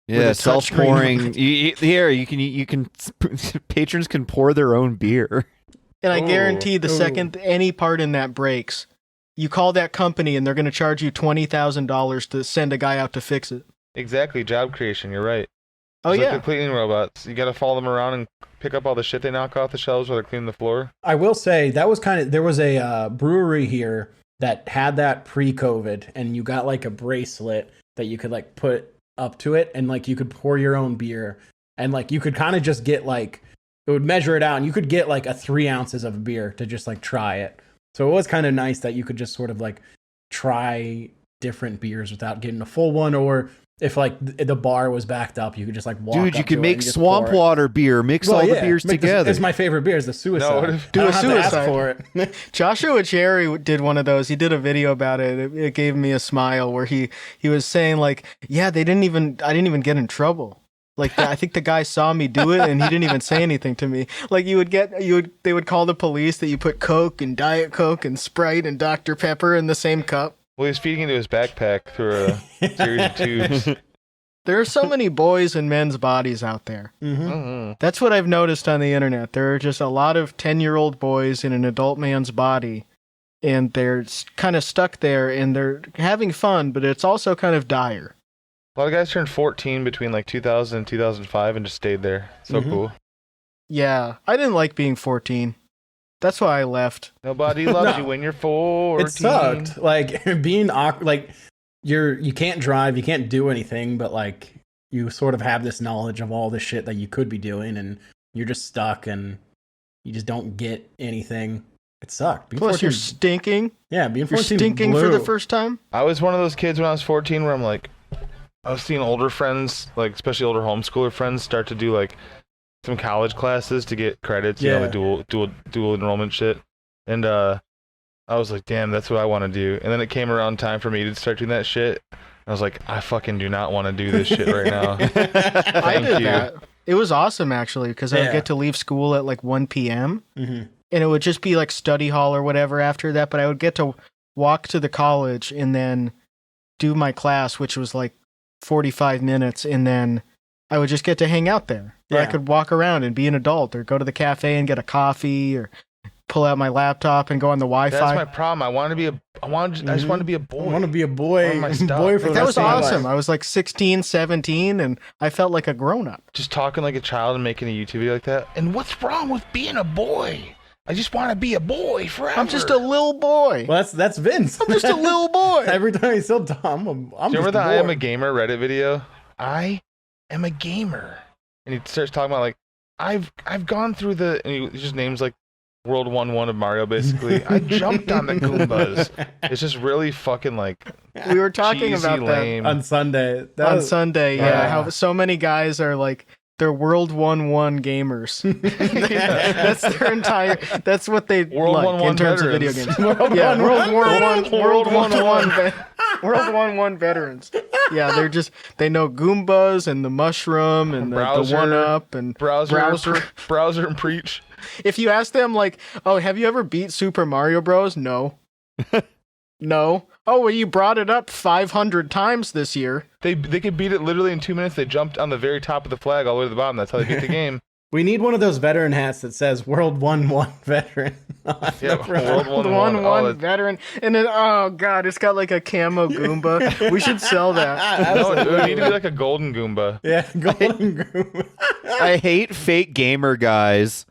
S1: With
S3: Yeah,
S1: a touch screen on
S3: self-pouring.
S1: it.
S3: You can. Patrons can pour their own beer.
S1: And I
S4: Ooh.
S1: guarantee the
S2: Ooh.
S1: second any part in that breaks, you call that company and they're going to charge you $20,000 to send a guy out to fix it.
S4: Exactly, job creation. You're right.
S1: Oh,
S4: It's like
S1: yeah.
S4: the cleaning robots. You got to follow them around and pick up all the shit they knock off the shelves while they're cleaning the floor.
S2: I will say that was there was a brewery here that had that pre-COVID, and you got like a bracelet that you could like put up to it, and like you could pour your own beer, and like you could kind of just get like, it would measure it out, and you could get like 3 ounces of beer to just like try it. So it was kind of nice that you could just sort of like try different beers without getting a full one, or if like the bar was backed up, you could just like walk
S3: Dude, you
S2: up
S3: can
S2: to it
S3: make
S2: and just
S3: swamp
S2: pour it.
S3: water beer. Mix
S2: Well,
S3: all the
S2: yeah,
S3: beers
S2: make this-
S3: together.
S2: It's my favorite beer. Is the suicide.
S4: No, what if-
S1: Do
S2: I
S1: a
S2: don't have to ask
S1: suicide.
S2: for it.
S1: Joshua Cherry did one of those. He did a video about it. It gave me a smile where he was saying like, yeah, I didn't even get in trouble. Like I think the guy saw me do it and he didn't even say anything to me. Like they would call the police that you put Coke and Diet Coke and Sprite and Dr. Pepper in the same cup.
S4: Well, he's feeding into his backpack through a series of tubes.
S1: There are so many boys and men's bodies out there.
S2: Mm-hmm.
S4: Mm-hmm.
S1: That's what I've noticed on the internet. There are just a lot of 10-year-old boys in an adult man's body, and they're kind of stuck there, and they're having fun, but it's also kind of dire.
S4: A lot of guys turned 14 between like 2000 and 2005 and just stayed there. So cool.
S1: Yeah, I didn't like being 14. That's why I left.
S4: Nobody loves you when you're 14.
S2: It sucked. Like being like you can't drive, you can't do anything, but like you sort of have this knowledge of all the shit that you could be doing, and you're just stuck, and you just don't get anything. It sucked. Being
S1: Plus,
S2: 14,
S1: you're stinking.
S2: yeah, being 14
S1: You're stinking
S2: blew.
S1: for the first time.
S4: I was one of those kids when I was 14 where I'm like, I was seeing older friends, like especially older homeschooler friends, start to do like some college classes to get credits, you know, the dual enrollment shit. And I was like, damn, that's what I want to do. And then it came around time for me to start doing that shit. I was like, I fucking do not want to do this shit right now.
S1: I did that. It was awesome, actually, because I would get to leave school at like 1 p.m. And it would just be like study hall or whatever after that. But I would get to walk to the college and then do my class, which was like 45 minutes. And then I would just get to hang out there. Or I could walk around and be an adult, or go to the cafe and get a coffee, or pull out my laptop and go on the Wi-Fi.
S4: That's my problem. I just want to be a boy.
S2: I want to be a boy.
S4: My stuff.
S2: Boy for the
S1: That
S2: rest
S1: was
S2: of my
S1: awesome.
S2: life.
S1: I was like 16, 17, and I felt like a grown-up.
S4: Just talking like a child and making a YouTube video like that. And what's wrong with being a boy? I just want to be a boy forever.
S1: I'm just a little boy.
S2: Well, that's Vince.
S1: I'm just a little boy.
S2: Every time he's still dumb, I'm
S4: Do you remember
S2: just
S4: the I am
S2: bored.
S4: a gamer Reddit video? I am a gamer. And he starts talking about like, I've gone through the, and he just names like World 1-1 of Mario basically. I jumped on the Goombas. It's just really fucking like
S1: We were talking
S4: cheesy,
S1: about
S4: lame.
S2: on Sunday. That
S1: on
S2: was-
S1: Sunday. Yeah,
S2: Yeah.
S1: how so many guys are like they're World 1-1 gamers. That's their entire. That's what they
S4: World
S1: like
S4: 1-1
S1: in terms
S4: veterans.
S1: of video games. Yeah, World War One,
S4: World
S1: 1-1, World 1-1 veterans. Yeah, they know Goombas and the mushroom and the
S4: Browser.
S1: 1-up and
S4: Browser and preach.
S1: If you ask them like, oh, have you ever beat Super Mario Bros? No. No. Oh, well, you brought it up 500 times this year.
S4: They could beat it literally in 2 minutes. They jumped on the very top of the flag all the way to the bottom. That's how they beat the game.
S2: We need one of those veteran hats that says World 1-1 veteran.
S4: Yeah, World 1-1.
S1: 1-1 veteran. And then, oh, God, it's got like a camo Goomba. We should sell that.
S4: No, it would need to be like a golden Goomba.
S2: Yeah, golden Goomba.
S3: I hate fake gamer guys.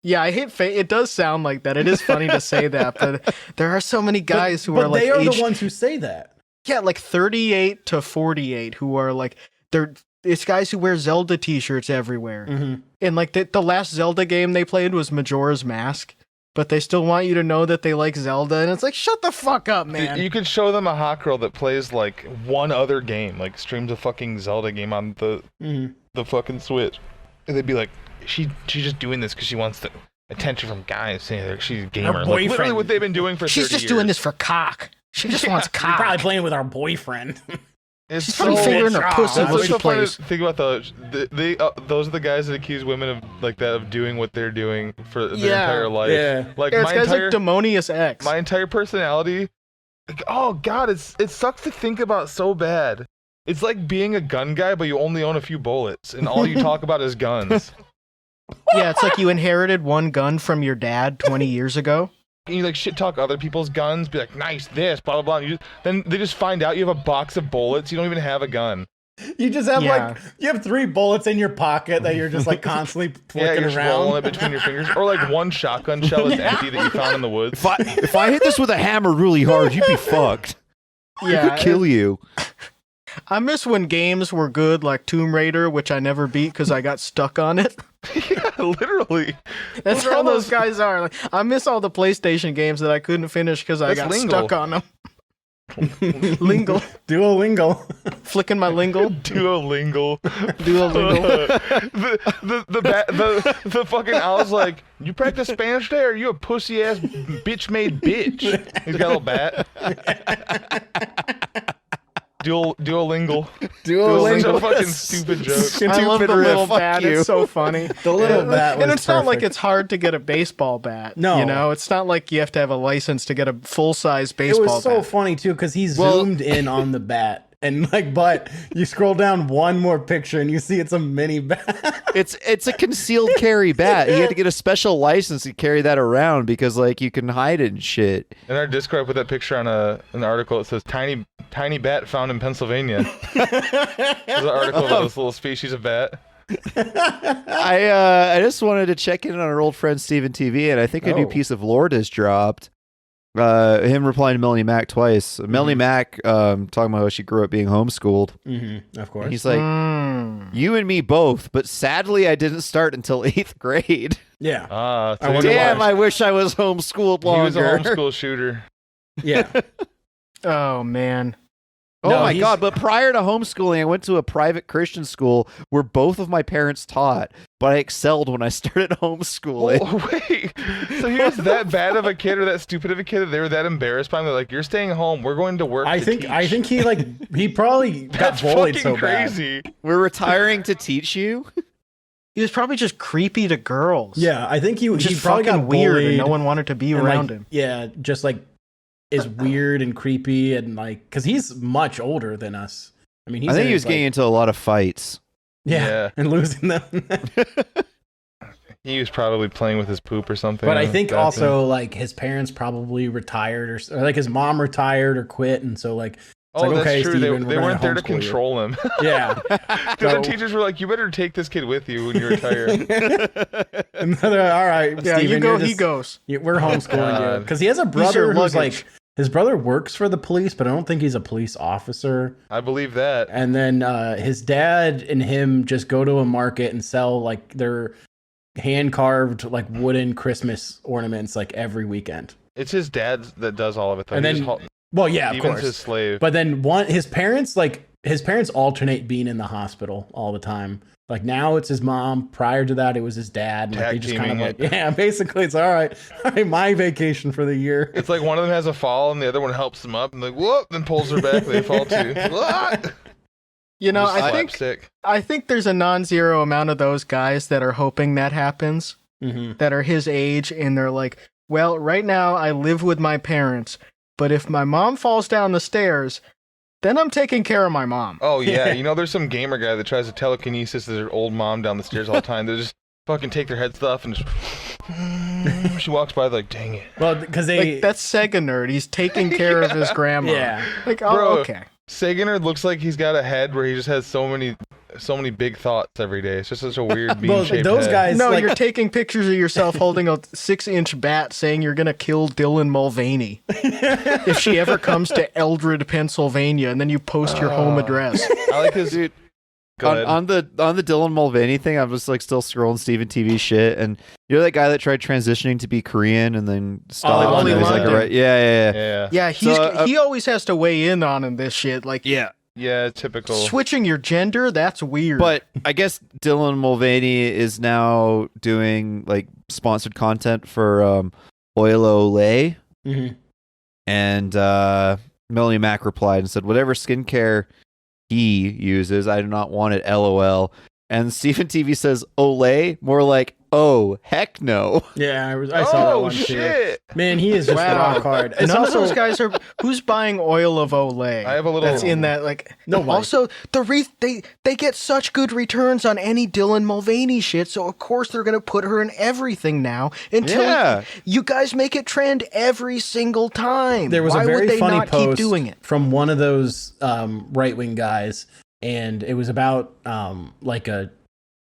S1: Yeah, I hate it does sound like that. It is funny to say that, but there are so many guys who
S2: but
S1: are like
S2: they are
S1: aged,
S2: the ones who say that.
S1: yeah, like 38 to 48 who are like it's guys who wear Zelda t-shirts everywhere.
S2: Mm-hmm.
S1: And like the last Zelda game they played was Majora's Mask, but they still want you to know that they like Zelda, and it's like, shut the fuck up, man.
S4: You could show them a hot girl that plays like one other game, like streams a fucking Zelda game on the fucking Switch, and they'd be like, she's just doing this because she wants the attention from guys saying that she's a gamer. Like,
S2: boyfriend.
S4: literally what they've been doing for 30
S1: She's just
S4: years.
S1: doing this for cock. She just wants
S2: You're
S1: cock.
S2: probably playing with our boyfriend.
S4: It's
S1: She's probably fingering her pussy
S4: That's
S1: while
S4: what's
S1: she
S4: so funny
S1: plays.
S4: to think about those are the guys that accuse women of like that of doing what they're doing for their
S1: Yeah.
S4: entire life.
S2: Yeah.
S4: Like
S1: Yeah,
S4: my
S1: it's guys
S4: entire
S1: like Demonius X.
S4: my entire personality. Like, oh god, it sucks to think about so bad. It's like being a gun guy, but you only own a few bullets, and all you talk about is guns.
S1: Yeah, it's like you inherited one gun from your dad 20 years ago.
S4: And you like shit talk other people's guns, be like, nice this, blah blah blah. And then they just find out you have a box of bullets. You don't even have a gun.
S2: You just have
S1: Yeah.
S2: like you have 3 bullets in your pocket that you're just like constantly
S4: Yeah,
S2: flicking
S4: you're just rolling it
S2: around.
S4: between your fingers, or like one shotgun shell is empty that you found in the woods.
S3: If I hit this with a hammer really hard, you'd be fucked.
S1: Yeah,
S3: It could kill you.
S1: I miss when games were good, like Tomb Raider, which I never beat because I got stuck on it.
S4: Yeah, literally.
S1: That's
S4: Those are
S1: how
S4: all
S1: those guys are. Like, I miss all the PlayStation games that I couldn't finish because I
S4: That's
S1: got
S4: lingo.
S1: stuck on them. Lingle,
S2: Duolingo.
S1: flicking my lingle,
S4: Duolingo.
S1: Duolingo.
S4: The fucking owl's like, you practice Spanish there? Or you a pussy ass bitch made bitch? He's got a little bat. Duolingo. It's a fucking stupid joke.
S1: I love the
S3: Stupid riff,
S1: little
S3: fuck
S1: bat.
S3: you.
S1: It's so funny.
S2: The little bat
S1: And
S2: was
S1: it's not like
S2: perfect.
S1: it's hard to get a baseball bat.
S2: No.
S1: You know, it's not like you have to have a license to get a full-size
S2: It
S1: baseball
S2: was so
S1: bat.
S2: funny too because he
S3: Well-
S2: zoomed in on the bat And like, but you scroll down one more picture and you see it's a mini bat.
S3: It's a concealed carry bat. He had to get a special license to carry that around because like you can hide it and shit.
S4: In our Discord, I put that picture on an article. It says tiny bat found in Pennsylvania. There's an article about this little species of bat.
S3: I just wanted to check in on our old friend Steven TV, and I think a new piece of lore has dropped. Him replying to Melanie Mac twice. Melanie Mac talking about how she grew up being homeschooled.
S2: Of course.
S3: And he's like, you and me both, but sadly I didn't start until 8th grade.
S2: Yeah.
S3: Damn, I wish I was homeschooled longer.
S4: He was a homeschool shooter.
S2: Yeah.
S1: Oh, man.
S3: Oh my God, but prior to homeschooling, I went to a private Christian school where both of my parents taught, but I excelled when I started homeschooling.
S4: Oh, wait. So he was that bad of a kid or that stupid of a kid that they were that embarrassed by him? They're like, you're staying home. We're going to work
S2: I think he probably got
S4: That's
S2: bullied
S4: fucking
S2: so
S4: crazy.
S3: We're retiring to teach you?
S1: He was probably just creepy to girls.
S2: bad. Yeah, I think he
S1: Just
S2: probably
S1: fucking
S2: got
S1: weird and
S2: bullied
S1: no one wanted to be
S2: and,
S1: around
S2: like,
S1: him.
S2: Yeah, just like is weird and creepy and like because he's much older than us. I mean,
S3: I think he was getting into a lot of fights.
S2: yeah, and losing them.
S4: He was probably playing with his poop or something.
S2: But I think also like his parents probably retired or like his mom retired or quit, and so like it's like,
S4: that's
S2: okay,
S4: true.
S2: Steven,
S4: They
S2: we're
S4: weren't there
S2: gonna
S4: to
S2: homeschool you.
S4: control him.
S2: Yeah.
S4: Because the teachers were like, you better take this kid with you when you retire.
S2: And they're like, all right,
S1: Yeah,
S2: Steven,
S1: you go,
S2: you're
S1: he
S2: just-
S1: goes.
S2: We're homeschooling you
S4: God.
S2: because he has a
S1: your
S2: brother who's
S1: luggage.
S2: like his brother works for the police, but I don't think he's a police officer.
S4: I believe that.
S2: And then his dad and him just go to a market and sell like their hand carved like wooden Christmas ornaments like every weekend.
S4: It's his dad that does all of it, though.
S2: And
S4: He
S2: then-
S4: just
S2: Well, yeah, of
S4: Steven's
S2: course.
S4: his slave.
S2: But then his parents alternate being in the hospital all the time. Like now it's his mom. Prior to that, it was his dad. And like,
S4: Tag
S2: they just kind of
S4: teaming
S2: like, yeah, basically it's all right, my vacation for the year.
S4: It's like one of them has a fall and the other one helps them up and like, whoop, then pulls her back and they fall too. What?
S1: You know,
S4: Just
S1: I think there's a non-zero amount of those guys that are hoping that happens, that are his age, and they're like, well, right now I live with my parents, but if my mom falls down the stairs, then I'm taking care of my mom.
S4: Oh, yeah. You know, there's some gamer guy that tries to telekinesis their old mom down the stairs all the time. They just fucking take their head stuff and just... She walks by like, dang it.
S2: Well, because
S1: Like, that's Sega Nerd. He's taking care of his grandma.
S2: Yeah.
S1: Like, oh,
S4: Bro,
S1: okay.
S4: Sagan looks like he's got a head where he just has so many big thoughts every day. It's just such a weird bean-shaped
S2: those
S4: head.
S2: guys,
S1: No,
S2: like,
S1: you're taking pictures of yourself holding a 6-inch bat saying you're going to kill Dylan Mulvaney if she ever comes to Eldred, Pennsylvania, and then you post your home address.
S4: I like his...
S3: Dude,
S4: Go ahead.
S3: on the Dylan Mulvaney thing, I'm just like still scrolling Steven TV shit, and you're that guy that tried transitioning to be Korean and then stopped.
S1: Ollie
S3: and he's like,
S1: London.
S3: right, yeah.
S4: Yeah.
S1: Yeah,
S3: So,
S1: he always has to weigh in on this shit. Like,
S4: Yeah, typical.
S1: switching your gender, that's weird.
S3: But I guess Dylan Mulvaney is now doing like sponsored content for Oil Olay, and Melanie Mac replied and said, "Whatever skincare he uses, I do not want it. LOL." And Stephen TV says, "Olay," more like, "Oh heck no."
S2: yeah, I saw that one too.
S4: shit.
S2: Man, he is just
S1: Wow.
S2: rock hard. It's
S1: none
S2: also
S1: of those guys are. Who's buying oil of Olay?
S4: I have a little...
S1: That's in that, like.
S2: No way.
S1: Also, they get such good returns on any Dylan Mulvaney shit, so of course they're gonna put her in everything now until
S3: Yeah.
S1: you guys make it trend every single time.
S2: There was
S1: Why
S2: a very
S1: would they
S2: funny
S1: not
S2: post
S1: keep doing it?
S2: from one of those right-wing guys, and it was about like a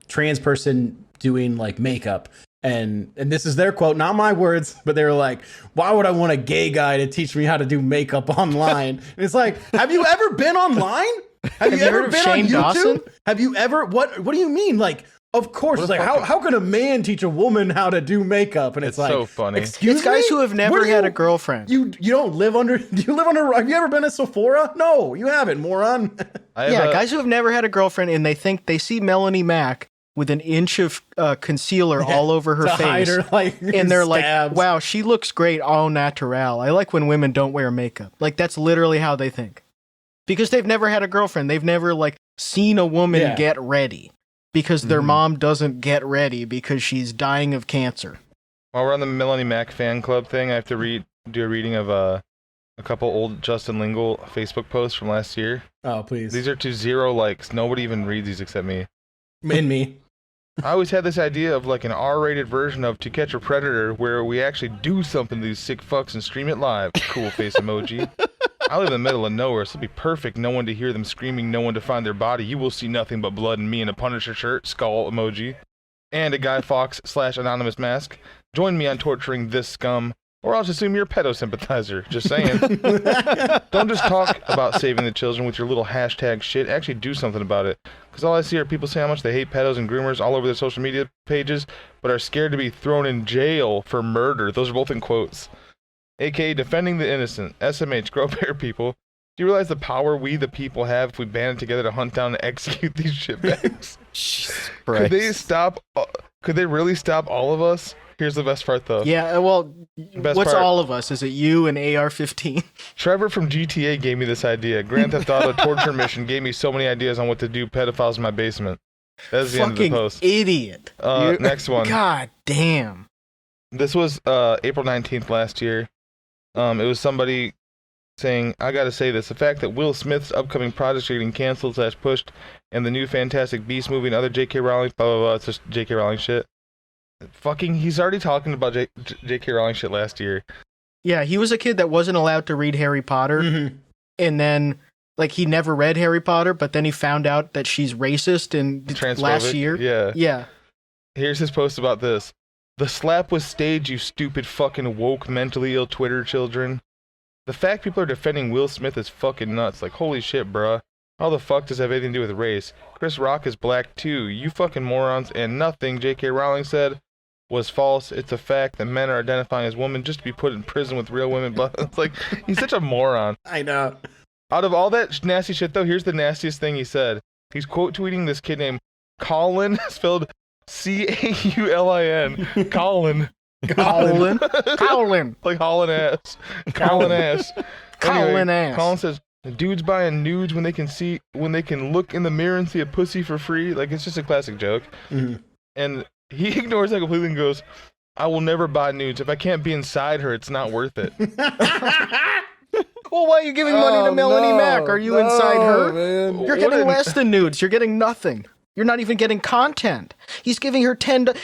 S2: trans person doing like makeup. And this is their quote, not my words, but they were like, "Why would I want a gay guy to teach me how to do makeup online?" And it's like, have you ever been online? Have you
S1: you
S2: ever
S1: heard of
S2: been
S1: Shane
S2: on YouTube?
S1: Dawson?
S2: Have you ever what do you mean? Like, of course, it's like how can a man teach a woman how to do makeup? And it's like,
S4: so funny.
S2: excuse
S1: It's guys
S2: me?
S1: who have never
S2: Where do
S1: had
S2: you-
S1: a girlfriend.
S2: You don't live under. Do you live under? Have you ever been to Sephora? No, you haven't, moron.
S4: I have
S1: Yeah,
S4: a-
S1: guys who have never had a girlfriend and they see Melanie Mac with an inch of concealer all over her
S2: to hide
S1: face.
S2: her, like,
S1: And they're
S2: scabs.
S1: like, wow, she looks great, au naturel. I like when women don't wear makeup. Like, that's literally how they think. Because they've never had a girlfriend. They've never, like, seen a woman
S2: Yeah.
S1: get ready. Because their mom doesn't get ready because she's dying of cancer.
S4: While we're on the Melanie Mac fan club thing, I have to do a reading of a couple old Justin Lingle Facebook posts from last year.
S2: Oh, please.
S4: These are to 0 likes. Nobody even reads these except me.
S2: And me.
S4: I always had this idea of like an R-rated version of To Catch a Predator where we actually do something to these sick fucks and stream it live. Cool face emoji. I live in the middle of nowhere, so it'll be perfect. No one to hear them screaming, no one to find their body. You will see nothing but blood and me in a Punisher shirt, skull emoji, and a Guy Fawkes / anonymous mask. Join me on torturing this scum, or I'll just assume you're a pedo sympathizer. Just saying. Don't just talk about saving the children with your little hashtag shit. Actually do something about it. Because all I see are people saying how much they hate pedos and groomers all over their social media pages, but are scared to be thrown in jail for murder. Those are both in quotes. AKA defending the innocent. SMH, grow bear people. Do you realize the power we the people have if we band together to hunt down and execute these shitbags? Could they really stop all of us? Here's the best part, though.
S1: Yeah, well, all of us? Is it you and AR-15?
S4: Trevor from GTA gave me this idea. Grand Theft Auto torture mission gave me so many ideas on what to do. Pedophiles in my basement. That's the end of the post.
S1: Fucking idiot.
S4: Next one.
S1: God damn.
S4: This was April 19th last year. It was somebody saying, I gotta say this, the fact that Will Smith's upcoming projects are getting canceled / pushed, and the new Fantastic Beasts movie and other J.K. Rowling, blah, blah, blah, it's just J.K. Rowling shit. He's already talking about J.K. Rowling shit last year.
S1: Yeah, he was a kid that wasn't allowed to read Harry Potter, and then, like, he never read Harry Potter, but then he found out that she's racist last year.
S4: Yeah. Here's his post about this. The slap was staged, you stupid fucking woke mentally ill Twitter children. The fact people are defending Will Smith is fucking nuts. Like, holy shit, bruh. How the fuck does that have anything to do with race? Chris Rock is black too, you fucking morons, and nothing J.K. Rowling said was false. It's a fact that men are identifying as women just to be put in prison with real women. But it's like, he's such a moron.
S2: I know.
S4: Out of all that nasty shit, though, here's the nastiest thing he said. He's quote tweeting this kid named Colin, spelled C-A-U-L-I-N. Colin. Like Holland ass. Colin ass.
S1: Colin ass.
S4: Colin says, dudes buying nudes when they can look in the mirror and see a pussy for free. Like, it's just a classic joke. Mm-hmm. And he ignores that completely and goes, I will never buy nudes. If I can't be inside her, it's not worth it.
S1: Well, why are you giving money to Melanie Mac? Are you inside her? Man. You're getting less than nudes. You're getting nothing. You're not even getting content. He's giving her $10.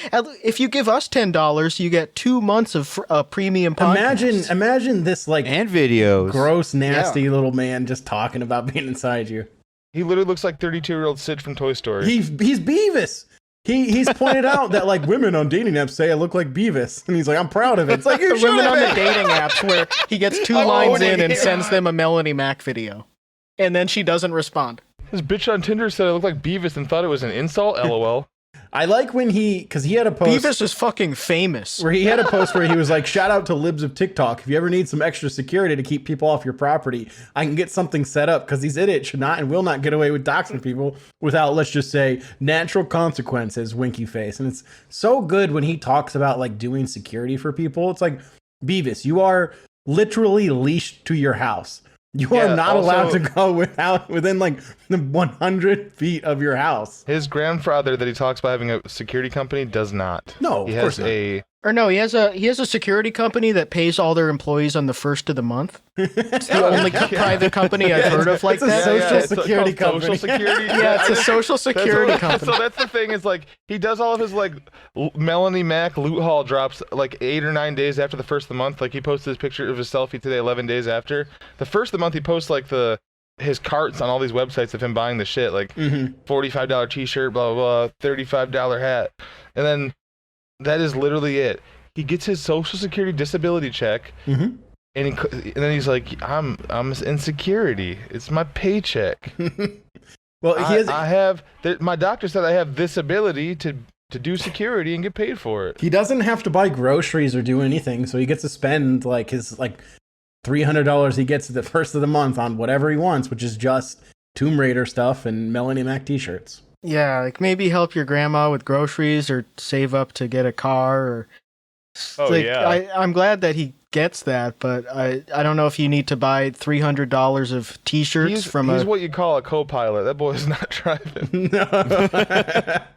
S1: If you give us $10, you get 2 months of premium podcast.
S2: Imagine this, like,
S3: and videos.
S2: Gross, nasty little man just talking about being inside you.
S4: He literally looks like 32-year-old Sid from Toy Story.
S2: He's Beavis. He's pointed out that, like, women on dating apps say I look like Beavis, and he's like, I'm proud of it. It's like, you
S1: women on the dating apps where he gets 2 lines in and sends them a Melanie Mac video, and then she doesn't respond.
S4: This bitch on Tinder said I look like Beavis and thought it was an insult. LOL.
S2: I like when because he had a post.
S1: Beavis is fucking famous.
S2: Where he had a post where he was like, shout out to Libs of TikTok. If you ever need some extra security to keep people off your property, I can get something set up because these idiots should not and will not get away with doxing people without, let's just say, natural consequences, winky face. And it's so good when he talks about, like, doing security for people. It's like, Beavis, you are literally leashed to your house. You are not allowed to go within like the 100 feet of your house.
S4: His grandfather that he talks about having a security company does not.
S2: No,
S4: he
S2: of course not.
S1: He has a security company that pays all their employees on the first of the month. It's the only private company I've heard of like that.
S2: It's a social security company.
S4: Social security.
S1: Yeah, it's a social security company.
S4: So that's the thing is like he does all of his like Melanie Mac loot haul drops like 8 or 9 days after the first of the month. Like he posted his picture of his selfie today 11 days after. The first of the month he posts like his carts on all these websites of him buying the shit like $45 t-shirt, blah blah blah, $35 hat, and then that is literally it. He gets his social security disability check, and then he's like, "I'm in security. It's my paycheck." Well, my doctor said I have this ability to do security and get paid for it.
S2: He doesn't have to buy groceries or do anything, so he gets to spend like his $300 he gets at the first of the month on whatever he wants, which is just Tomb Raider stuff and Melanie Mac t-shirts.
S1: Yeah, like maybe help your grandma with groceries or save up to get a car. Or I'm glad that he gets that, but I don't know if you need to buy $300 of t-shirts
S4: he's what you call a co-pilot. That boy's not driving.
S1: There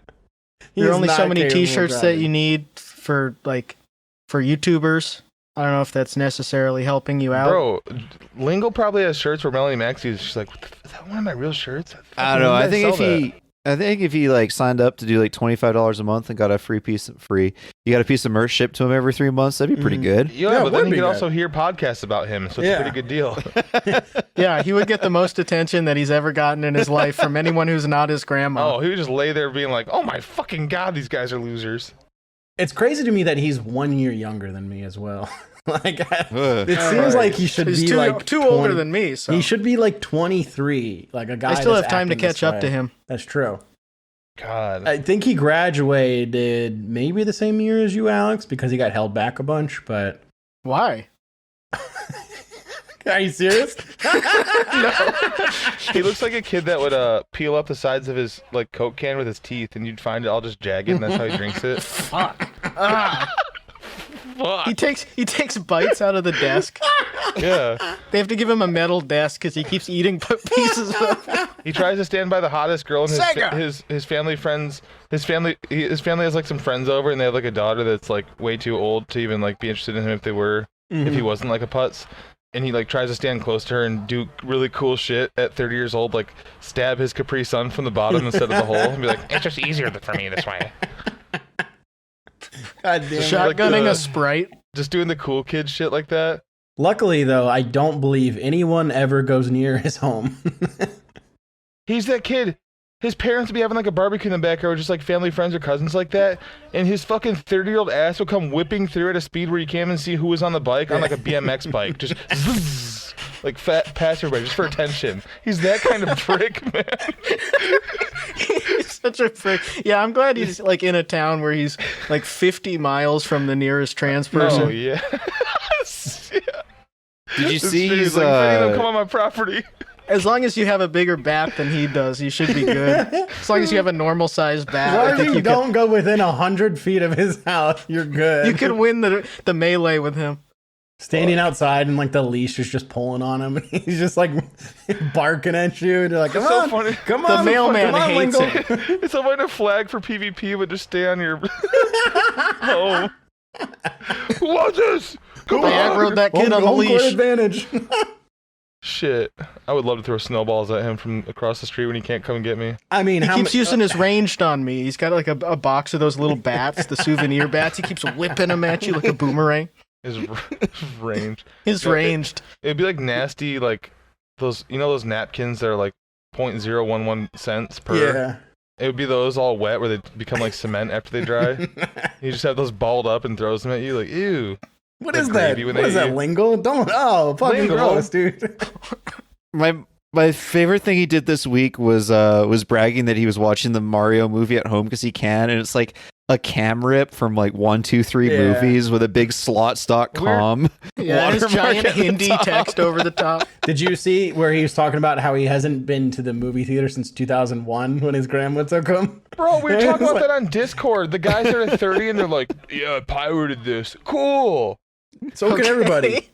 S1: are only so many t-shirts that you need for YouTubers. I don't know if that's necessarily helping you out.
S4: Bro, Lingo probably has shirts where Melanie Max is. She's like, is that one of my real shirts?
S3: I don't know. I think if he like signed up to do like $25 a month and got a you got a piece of merch shipped to him every 3 months, that'd be pretty good.
S4: Yeah, but then you could also hear podcasts about him, so it's a pretty good deal.
S1: Yeah, he would get the most attention that he's ever gotten in his life from anyone who's not his grandma.
S4: Oh, he would just lay there being like, oh my fucking God, these guys are losers.
S2: It's crazy to me that he's 1 year younger than me as well. Like, it seems like he should be like
S1: too older than me. So.
S2: He should be like 23. Like a guy.
S1: I still have time to catch up to him.
S2: That's true.
S4: God.
S2: I think he graduated maybe the same year as you, Alex, because he got held back a bunch. But
S1: why?
S2: Are you serious?
S4: No. He looks like a kid that would peel up the sides of his like Coke can with his teeth, and you'd find it all just jagged, and that's how he drinks it.
S1: Fuck. Fuck. He takes bites out of the desk.
S4: Yeah.
S1: They have to give him a metal desk because he keeps eating pieces of it.
S4: He tries to stand by the hottest girl, and his family friends. His family has like some friends over, and they have like a daughter that's like way too old to even like be interested in him if he wasn't like a putz. And he like tries to stand close to her and do really cool shit at 30 years old, like stab his Capri Sun from the bottom instead of the hole, and be like, it's just easier for me this way.
S2: God damn.
S1: Shotgunning a Sprite.
S4: Just doing the cool kid shit like that.
S2: Luckily, though, I don't believe anyone ever goes near his home.
S4: He's that kid. His parents would be having like a barbecue in the backyard, just like family, friends, or cousins like that, and his fucking 30-year-old ass would come whipping through at a speed where you can't even see who was on the bike on like a BMX bike, just zzz, like fat past everybody just for attention. He's that kind of prick, man.
S1: He's such a prick. Yeah, I'm glad he's like in a town where he's like 50 miles from the nearest trans person.
S4: Oh yeah. Yeah.
S3: Did you see he's
S4: like, don't come on my property?
S1: As long as you have a bigger bat than he does, you should be good. As long as you have a normal sized bat.
S2: As long as you don't go within 100 feet of his house, you're good.
S1: You can win the melee with him.
S2: Standing outside and like the leash is just pulling on him, and he's just like barking at you, and you're like, come on,
S4: funny.
S2: Come on.
S1: The mailman hates it.
S4: It's so funny to flag for PvP, but just stay on your home. Who wants this? Come
S1: I
S4: on.
S1: aggroed that kid on the
S2: home court
S1: leash.
S2: advantage.
S4: Shit. I would love to throw snowballs at him from across the street when he can't come and get me.
S2: I mean,
S1: he keeps using his ranged on me. He's got like a box of those little bats, the souvenir bats. He keeps whipping them at you like a boomerang.
S4: His ranged.
S1: His ranged.
S4: It'd be like nasty, like those, those napkins that are like 0.011 cents per.
S2: Yeah.
S4: It would be those all wet where they become like cement after they dry. You just have those balled up and throws them at you like, ew.
S2: What is that? What is that, lingo? Don't. Oh, fucking gross, dude.
S3: My favorite thing he did this week was bragging that he was watching the Mario movie at home because he can, and it's like a cam rip from like 1, 2, 3 movies with a big slots.com.
S1: Yeah, his giant Hindi text over the top.
S2: Did you see where he was talking about how he hasn't been to the movie theater since 2001 when his grandma took him?
S4: Bro, we were talking about that on Discord. The guys are at 30 and they're like, yeah, I pirated this. Cool.
S2: So can everybody.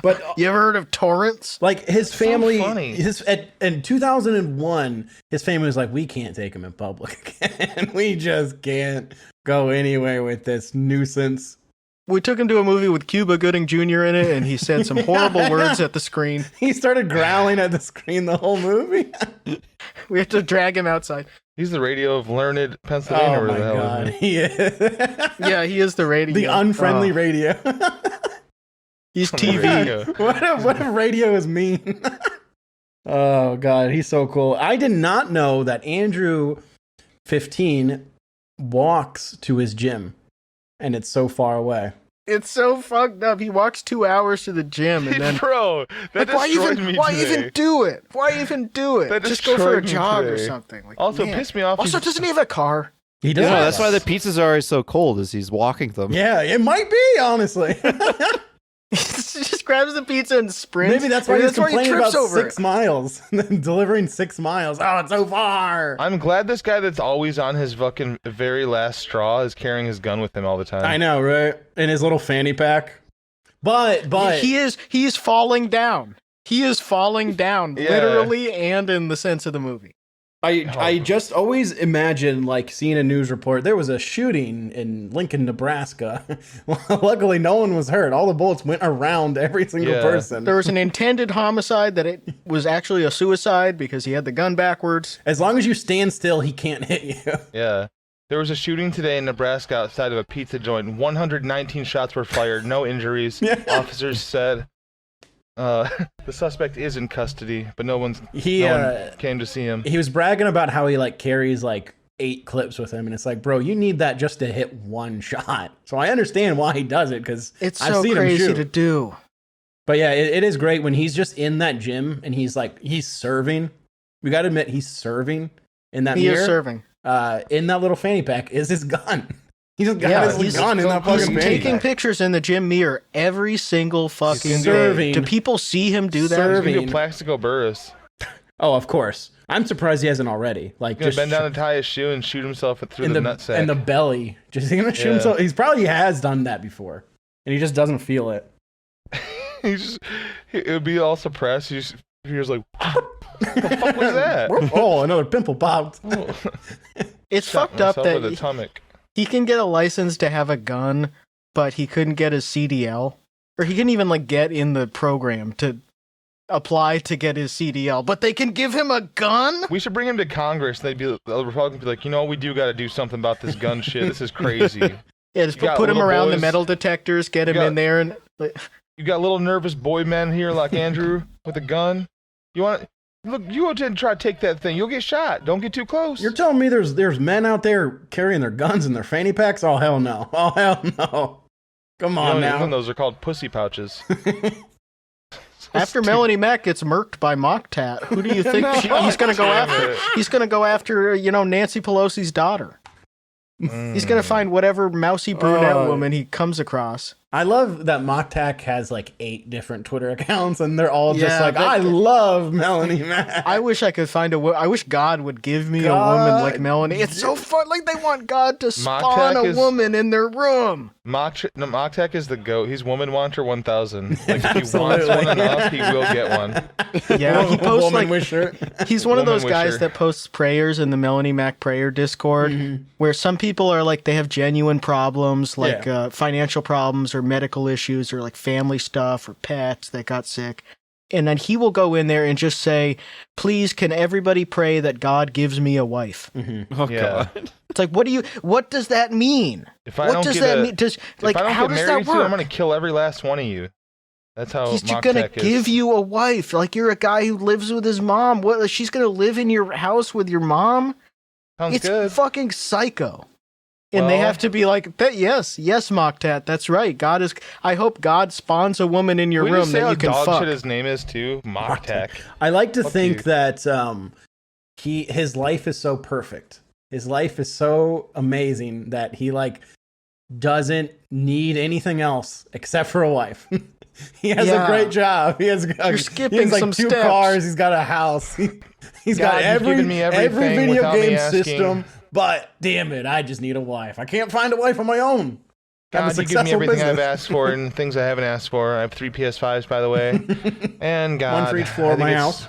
S2: But
S1: you ever heard of torrents?
S2: Like his family,
S4: so
S2: in 2001, his family was like, we can't take him in public again. We just can't go anywhere with this nuisance.
S1: We took him to a movie with Cuba Gooding Jr. in it, and he said some horrible words at the screen.
S2: He started growling at the screen the whole movie.
S1: We had to drag him outside.
S4: He's the radio of Learned Pennsylvania.
S2: Oh my god, he is.
S1: Yeah, he is the radio.
S2: The unfriendly radio.
S1: He's TV.
S2: What if radio is mean? Oh god, he's so cool. I did not know that Andrew 15 walks to his gym, and it's so far away.
S1: It's so fucked up. He walks 2 hours to the gym, and then
S4: bro, that
S1: like,
S4: destroyed me
S1: why
S4: today.
S1: even do it? Why even do it?
S4: That
S1: just go for a
S4: destroyed me
S1: jog
S4: today.
S1: or something. Like,
S4: Also,
S1: man.
S4: pissed me off.
S1: Also, doesn't he have a car?
S2: He does.
S3: Yeah, that's why the pizzas are always so cold, is he's walking them.
S2: Yeah, it might be, honestly.
S1: He just grabs the pizza and sprints.
S2: Maybe that's why he's complaining about
S1: over
S2: 6 miles. Delivering 6 miles. Oh, it's so far.
S4: I'm glad this guy that's always on his fucking very last straw is carrying his gun with him all the time.
S2: I know, right? In his little fanny pack. But
S1: he's falling down. He is falling down,
S4: Yeah.
S1: literally and in the sense of the movie.
S2: I just always imagine like seeing a news report. There was a shooting in Lincoln, Nebraska. Luckily, no one was hurt. All the bullets went around every single person.
S1: There was an intended homicide that it was actually a suicide because he had the gun backwards.
S2: As long as you stand still, he can't hit you.
S4: Yeah. There was a shooting today in Nebraska outside of a pizza joint. 119 shots were fired. No injuries. Officers said. The suspect is in custody, but no one came to see him.
S2: He was bragging about how he like carries like 8 clips with him, and it's like, bro, you need that just to hit one shot. So I understand why he does it, because
S1: I've seen crazy him shoot. To do.
S2: But yeah, it is great when he's just in that gym and he's serving. We got to admit, he's serving in that mirror.
S1: He is serving.
S2: In that little fanny pack is his gun. He's got his gun in that fucking
S1: He's taking pictures in the gym mirror every single fucking day. Do people see him do that?
S4: Serving. He's Plaxico Burress.
S2: Oh, of course. I'm surprised he hasn't already. Like,
S4: he's gonna bend down and tie his shoe and shoot himself through the nutsack.
S2: And the belly. Just gonna shoot himself. He probably has done that before. And he just doesn't feel it.
S4: It would be all suppressed. He was like, what the fuck was that?
S2: Oh, another pimple popped.
S1: It's fucked up that he can get a license to have a gun, but he couldn't get his CDL. Or he couldn't even like get in the program to apply to get his CDL, but they can give him a gun?
S4: We should bring him to Congress. The Republicans be like, we do got to do something about this gun shit. This is crazy.
S1: Yeah, just put him around the metal detectors, get him in there, and
S4: you got little nervous boy men here like Andrew with a gun. Look, you go ahead and try to take that thing. You'll get shot. Don't get too close.
S2: You're telling me there's men out there carrying their guns in their fanny packs? Oh, hell no. Oh, hell no. Come on now.
S4: Even those are called pussy pouches.
S1: After Melanie Mack gets murked by Mtech, who do you think he's going to go after? He's going to go after, Nancy Pelosi's daughter. He's going to find whatever mousy brunette woman he comes across.
S2: I love that Mtech has like 8 different Twitter accounts, and they're all just like, I love Melanie Mack.
S1: I wish I could find I wish God would give me a woman like Melanie. It's so fun. Like they want God to spawn a woman in their room.
S4: Mtech is the GOAT. He's Woman Wanter 1000. Like if he wants one enough, he will get one.
S1: Yeah, he posts he's one of those guys that posts prayers in the Melanie Mack prayer Discord, where some people are like they have genuine problems, like financial problems or medical issues or like family stuff or pets that got sick. And then he will go in there and just say, please, can everybody pray that God gives me a wife?
S3: Oh, God.
S1: It's like, what does that mean? How does that work?
S4: I'm going to kill every last one of you. That's how
S1: he's going to give you a wife. Like you're a guy who lives with his mom. What? She's going to live in your house with your mom?
S4: Sounds good.
S1: It's fucking psycho. And they have to be like, yes, Mtech, that's right. I hope God spawns a woman in your room that you can fuck.
S4: Shit his name is too, Mtech.
S2: I like to think that his life is so perfect. His life is so amazing that he like doesn't need anything else except for a wife. He has a great job. You're
S1: skipping
S2: like
S1: some
S2: 2
S1: steps.
S2: cars. He's got a house. He's got every video game system. But damn it, I just need a wife. I can't find a wife on my own.
S4: God, you give me everything I've asked for and things I haven't asked for. I have 3 PS5s, by the way. And God,
S2: 1 for each floor of my house.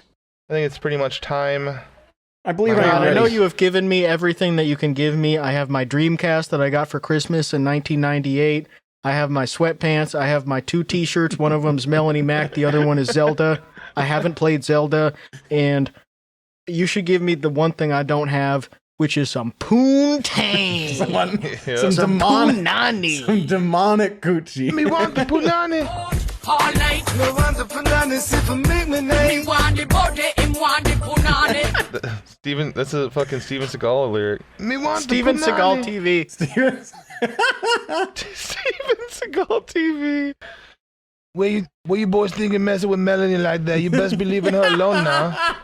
S4: I think it's pretty much time.
S2: I believe
S1: I know you have given me everything that you can give me. I have my Dreamcast that I got for Christmas in 1998. I have my sweatpants. I have my 2 t-shirts. One of them's Melanie Mack. The other one is Zelda. I haven't played Zelda. And you should give me the one thing I don't have, which is some poontang.
S2: Some demonic coochie.
S4: Me want the punani.
S5: All night. Me want the punani. See for me name. Me want the body. Him want the punani.
S4: That's a fucking Steven Seagal lyric.
S1: Me want Steven Seagal TV.
S4: Steven Seagal TV. What you boys thinking messing with Melanie like that? You best be leaving her alone now.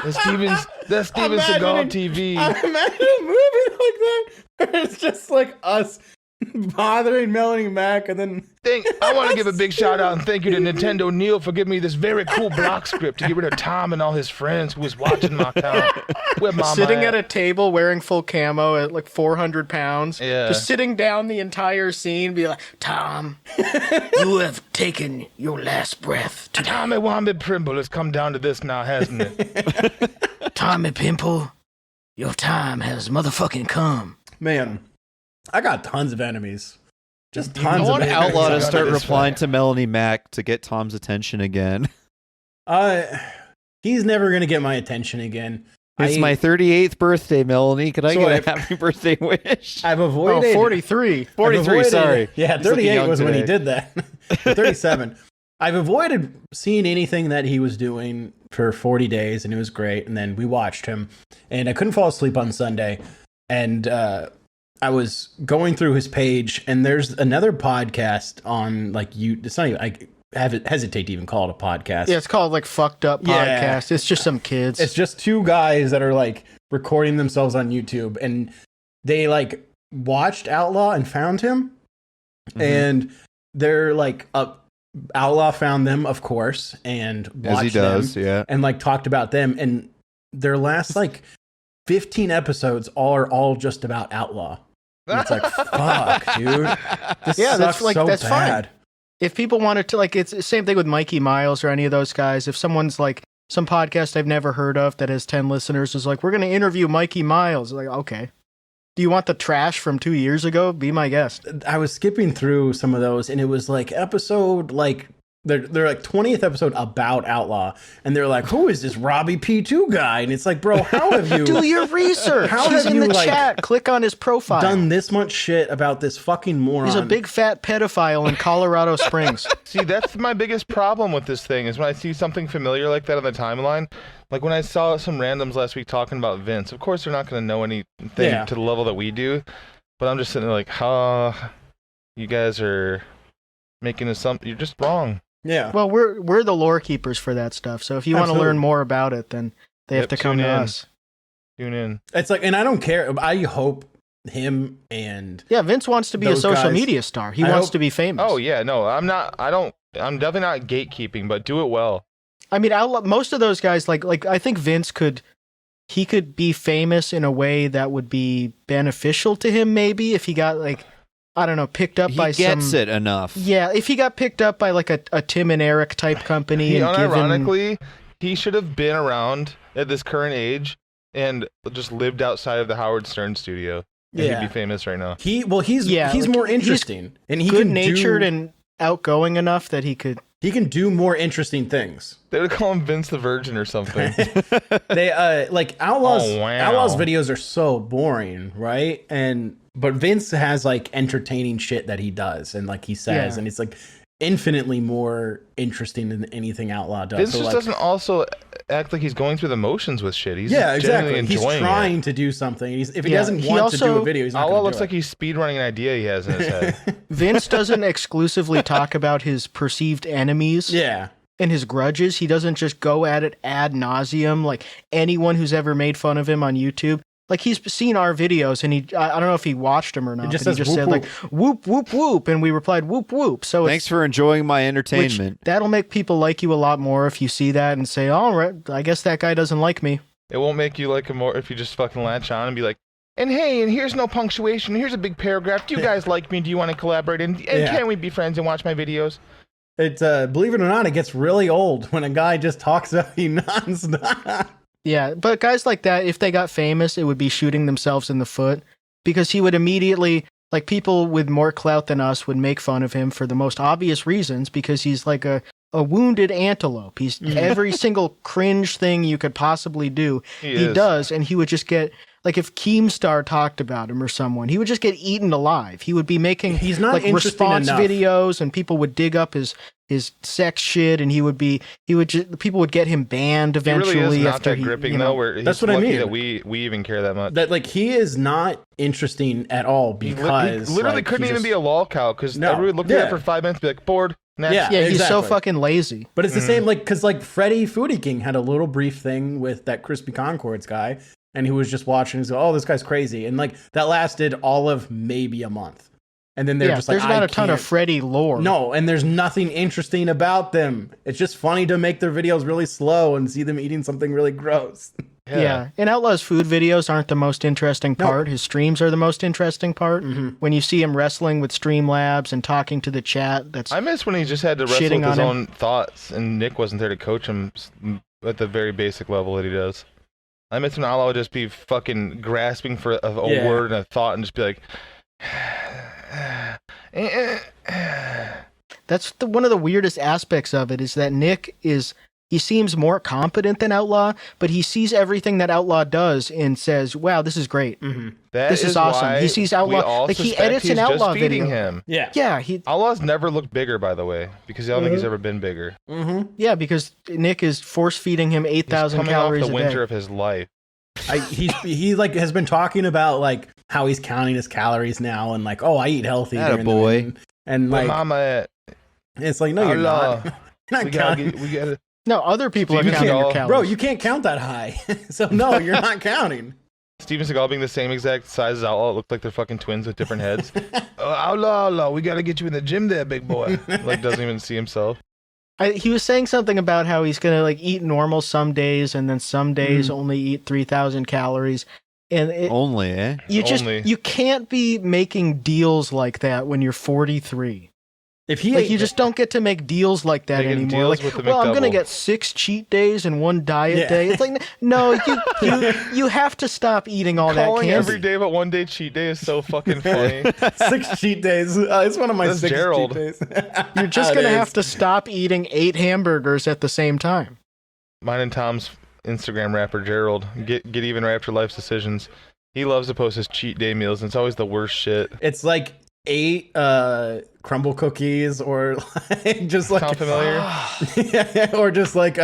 S4: That's Steven Seagal TV.
S2: I imagine a movie like that where it's just like us bothering Melanie Mack, and then
S4: I want to give a big shout out and thank you to Nintendo Neil for giving me this very cool block script to get rid of Tom and all his friends who was watching my account.
S1: Sitting at a table wearing full camo at like 400 pounds, just sitting down the entire scene, be like, Tom, you have taken your last breath.
S4: Tommy Wamby Primble has come down to this now, hasn't it?
S1: Tommy Pimple, your time has motherfucking come.
S2: Man, I got tons of enemies. Just
S3: I
S2: tons of
S3: want
S2: enemies.
S3: Outlaw to start
S4: This
S3: replying
S4: way.
S3: to Melanie Mack to get Tom's attention again.
S2: He's never gonna get my attention again.
S3: It's my 38th birthday, Melanie. Could I
S2: So
S3: get a happy birthday wish?
S2: I've
S1: Oh,
S2: avoided
S1: 43.
S3: 43, sorry.
S2: Yeah,
S3: He's looking
S2: 38
S3: young
S2: was when he
S3: today.
S2: did that. 37. I've avoided seeing anything that he was doing for 40 days, and it was great. And then we watched him, and I couldn't fall asleep on Sunday. And I was going through his page, and there's another podcast on it's not even, I hesitate to even call it a podcast.
S1: Yeah, it's called like Fucked Up
S2: Yeah.
S1: Podcast. It's just some kids.
S2: It's just two guys that are like recording themselves on YouTube, and they like watched Outlaw and found him, and they're like Outlaw found them, of course, and watched
S3: As he does,
S2: them,
S3: yeah.
S2: and like talked about them, and their last like 15 episodes are all just about Outlaw. And it's like, fuck, dude. This
S1: Yeah, that's
S2: sucks
S1: like-
S2: so
S1: that's fine.
S2: bad.
S1: If people wanted to, like, it's the same thing with Mikey Miles or any of those guys. If someone's like, some podcast I've never heard of that has 10 listeners is like, we're going to interview Mikey Miles. Like, okay. Do you want the trash from 2 years ago? Be my guest.
S2: I was skipping through some of those, and it was like episode like they're like 20th episode about Outlaw, and they're like, who is this Robbie P2 guy? And it's like, bro, how have you
S1: Do your research.
S2: How
S1: He's
S2: have
S1: in
S2: you,
S1: the
S2: like,
S1: chat. Click on his profile.
S2: done this much shit about this fucking moron?
S1: He's a big fat pedophile in Colorado Springs.
S4: See, that's my biggest problem with this thing is when I see something familiar like that on the timeline. Like when I saw some randoms last week talking about Vince. Of course, they're not going to know anything
S2: Yeah.
S4: to the level that we do. But I'm just sitting there like, you guys are making assumptions. You're just wrong.
S2: Yeah.
S1: Well, we're the lore keepers for that stuff. So if you want to
S2: Absolutely.
S1: learn more about it, then they have
S4: Yep,
S1: to come
S4: tune
S1: to
S4: in.
S1: us.
S4: Tune in.
S2: It's like, and I don't care. I hope him and
S1: Yeah, Vince wants to be a
S2: Those
S1: social
S2: guys-
S1: media star. He
S2: I
S1: wants
S2: hope-
S1: to be famous.
S4: Oh yeah, no, I'm not. I'm definitely not gatekeeping, but do it well.
S1: I mean, most of those guys, like I think Vince could be famous in a way that would be beneficial to him. Maybe if he got like, I don't know, picked up
S3: He
S1: by
S3: gets
S1: some.
S3: it enough.
S1: Yeah, if he got picked up by like a Tim and Eric type company and given.
S4: Unironically, he should have been around at this current age and just lived outside of the Howard Stern studio. And
S2: Yeah.
S4: he'd be famous right now.
S2: he's
S1: Yeah,
S2: he's
S1: like,
S2: more
S1: he's
S2: interesting, and he
S1: good
S2: can
S1: natured and outgoing enough that he could.
S2: he can do more interesting things.
S4: They would call him Vince the Virgin or something.
S2: They like Outlaw's
S4: Oh, wow.
S2: Outlaw's videos are so boring, right? But Vince has like entertaining shit that he does, and like he says,
S1: Yeah.
S2: and it's like infinitely more interesting than anything Outlaw does.
S4: Vince
S2: So,
S4: just
S2: like,
S4: doesn't also act like he's going through the motions with shit. He's
S2: yeah,
S4: genuinely
S2: exactly. He's
S4: enjoying
S2: trying
S4: it.
S2: to do something. If he
S1: Yeah,
S2: doesn't
S1: he
S2: want to do
S1: also-
S2: a video, he's not
S4: Outlaw
S2: going to
S4: looks
S2: do
S4: like he's speedrunning an idea he has in his head.
S1: Vince doesn't exclusively talk about his perceived enemies.
S2: Yeah.
S1: And his grudges. He doesn't just go at it ad nauseum like anyone who's ever made fun of him on YouTube. Like he's seen our videos and I don't know if he watched them or not.
S2: It just
S1: but he
S2: says
S1: just said
S2: whoop,
S1: like whoop whoop whoop, and we replied whoop whoop. So
S3: Thanks for enjoying my entertainment.
S1: that'll make people like you a lot more if you see that and say, all right, I guess that guy doesn't like me.
S4: It won't make you like him more if you just fucking latch on and be like, and hey, and here's no punctuation. Here's a big paragraph. Do you guys like me? Do you want to collaborate? And
S2: Yeah.
S4: can we be friends and watch my videos?
S2: It's believe it or not, it gets really old when a guy just talks about you nonstop.
S1: Yeah, but guys like that, if they got famous, it would be shooting themselves in the foot because he would immediately, like people with more clout than us would make fun of him for the most obvious reasons because he's like a wounded antelope. He's every single cringe thing you could possibly do, he
S4: is.
S1: does, and he would just get, like if Keemstar talked about him or someone, he would just get eaten alive. He would be making
S2: He's not
S1: like
S2: interesting
S1: response
S2: enough.
S1: videos and people would dig up his sex shit and people would get him banned
S4: He
S1: eventually
S4: really is not
S1: after
S4: that gripping though. Where he's
S2: That's what I
S4: lucky
S2: mean.
S4: that we even care that much.
S2: That like he is not interesting at all
S4: He
S2: because
S4: literally
S2: like,
S4: couldn't
S2: he
S4: even
S2: just-
S4: be a lol cow because
S2: No,
S4: everyone looked at
S2: yeah.
S4: it for 5 minutes, be like bored. Next.
S2: Yeah.
S1: Yeah, he's so
S2: Exactly.
S1: fucking lazy.
S2: But it's the same, like, because, like, Freddie Foodie King had a little brief thing with that Crispy Concords guy, and he was just watching and he's like, oh, this guy's crazy. And, like, that lasted all of maybe a month. And then they're
S1: Yeah,
S2: just like,
S1: there's not
S2: I
S1: a ton of
S2: can't-
S1: Freddy lore.
S2: No, and there's nothing interesting about them. It's just funny to make their videos really slow and see them eating something really gross.
S1: Yeah. And Outlaw's food videos aren't the most interesting part. His streams are the most interesting part. When you see him wrestling with Streamlabs and talking to the chat, that's
S4: I miss when he just had to wrestle
S1: Shitting
S4: with his
S1: on him.
S4: own thoughts, and Nick wasn't there to coach him at the very basic level that he does. I miss when Allah would just be fucking grasping for a
S2: Yeah.
S4: word and a thought and just be like.
S1: That's one of the weirdest aspects of it is that Nick he seems more competent than Outlaw, but he sees everything that Outlaw does and says, "Wow, this is great.
S4: That
S1: This is awesome."
S4: why
S1: He sees
S4: we
S1: Outlaw
S4: all
S1: like he
S4: suspect
S1: edits
S4: he's
S1: an Outlaw
S4: just feeding
S1: video.
S4: him.
S2: Yeah.
S1: Yeah,
S4: Outlaw's never looked bigger, by the way, because I don't think he's ever been bigger.
S1: yeah, because Nick is force feeding him
S4: He's
S1: 8,000
S4: coming
S1: calories
S4: off the
S1: a
S4: winter
S1: day.
S4: of his life.
S2: He like has been talking about like how he's counting his calories now and like, oh, I eat healthy.
S3: Atta
S2: during the
S3: boy.
S2: week. And
S4: Where
S2: like,
S4: Mama at?
S2: it's like, no, you're
S4: Allah.
S2: not. You're not
S4: We gotta
S2: counting.
S4: get, we gotta.
S1: No, other people are
S4: Steven
S1: counting your
S4: Seagal-
S1: calories.
S2: Bro, you can't count that high. So no, you're not counting.
S4: Steven Seagal being the same exact size as Outlaw, it looked like they're fucking twins with different heads. Outlaw, we gotta get you in the gym there, big boy. Like doesn't even see himself.
S1: He was saying something about how he's gonna like eat normal some days and then some days only eat 3,000 calories. And
S3: Only, eh?
S1: you can't be making deals like that when you're 43.
S2: If he
S1: Like you just don't get to make deals like that
S4: Making
S1: anymore.
S4: deals
S1: Like,
S4: with the
S1: well, I'm gonna
S4: McDouble.
S1: get 6 cheat days and 1 diet
S2: Yeah.
S1: day. It's like no, you have to stop eating all that
S4: Calling
S1: candy.
S4: every day but one day cheat day is so fucking funny.
S2: 6 cheat days. It's one of my
S4: That's
S2: 6
S4: Gerald.
S2: cheat days.
S1: You're just
S2: It
S1: gonna
S2: is.
S1: have to stop eating 8 hamburgers at the same time.
S4: Mine and Tom's Instagram rapper Gerald get even right after life's decisions. He loves to post his cheat day meals, and it's always the worst shit.
S2: It's like 8 crumble cookies or like just like
S4: Sound familiar?
S2: or just like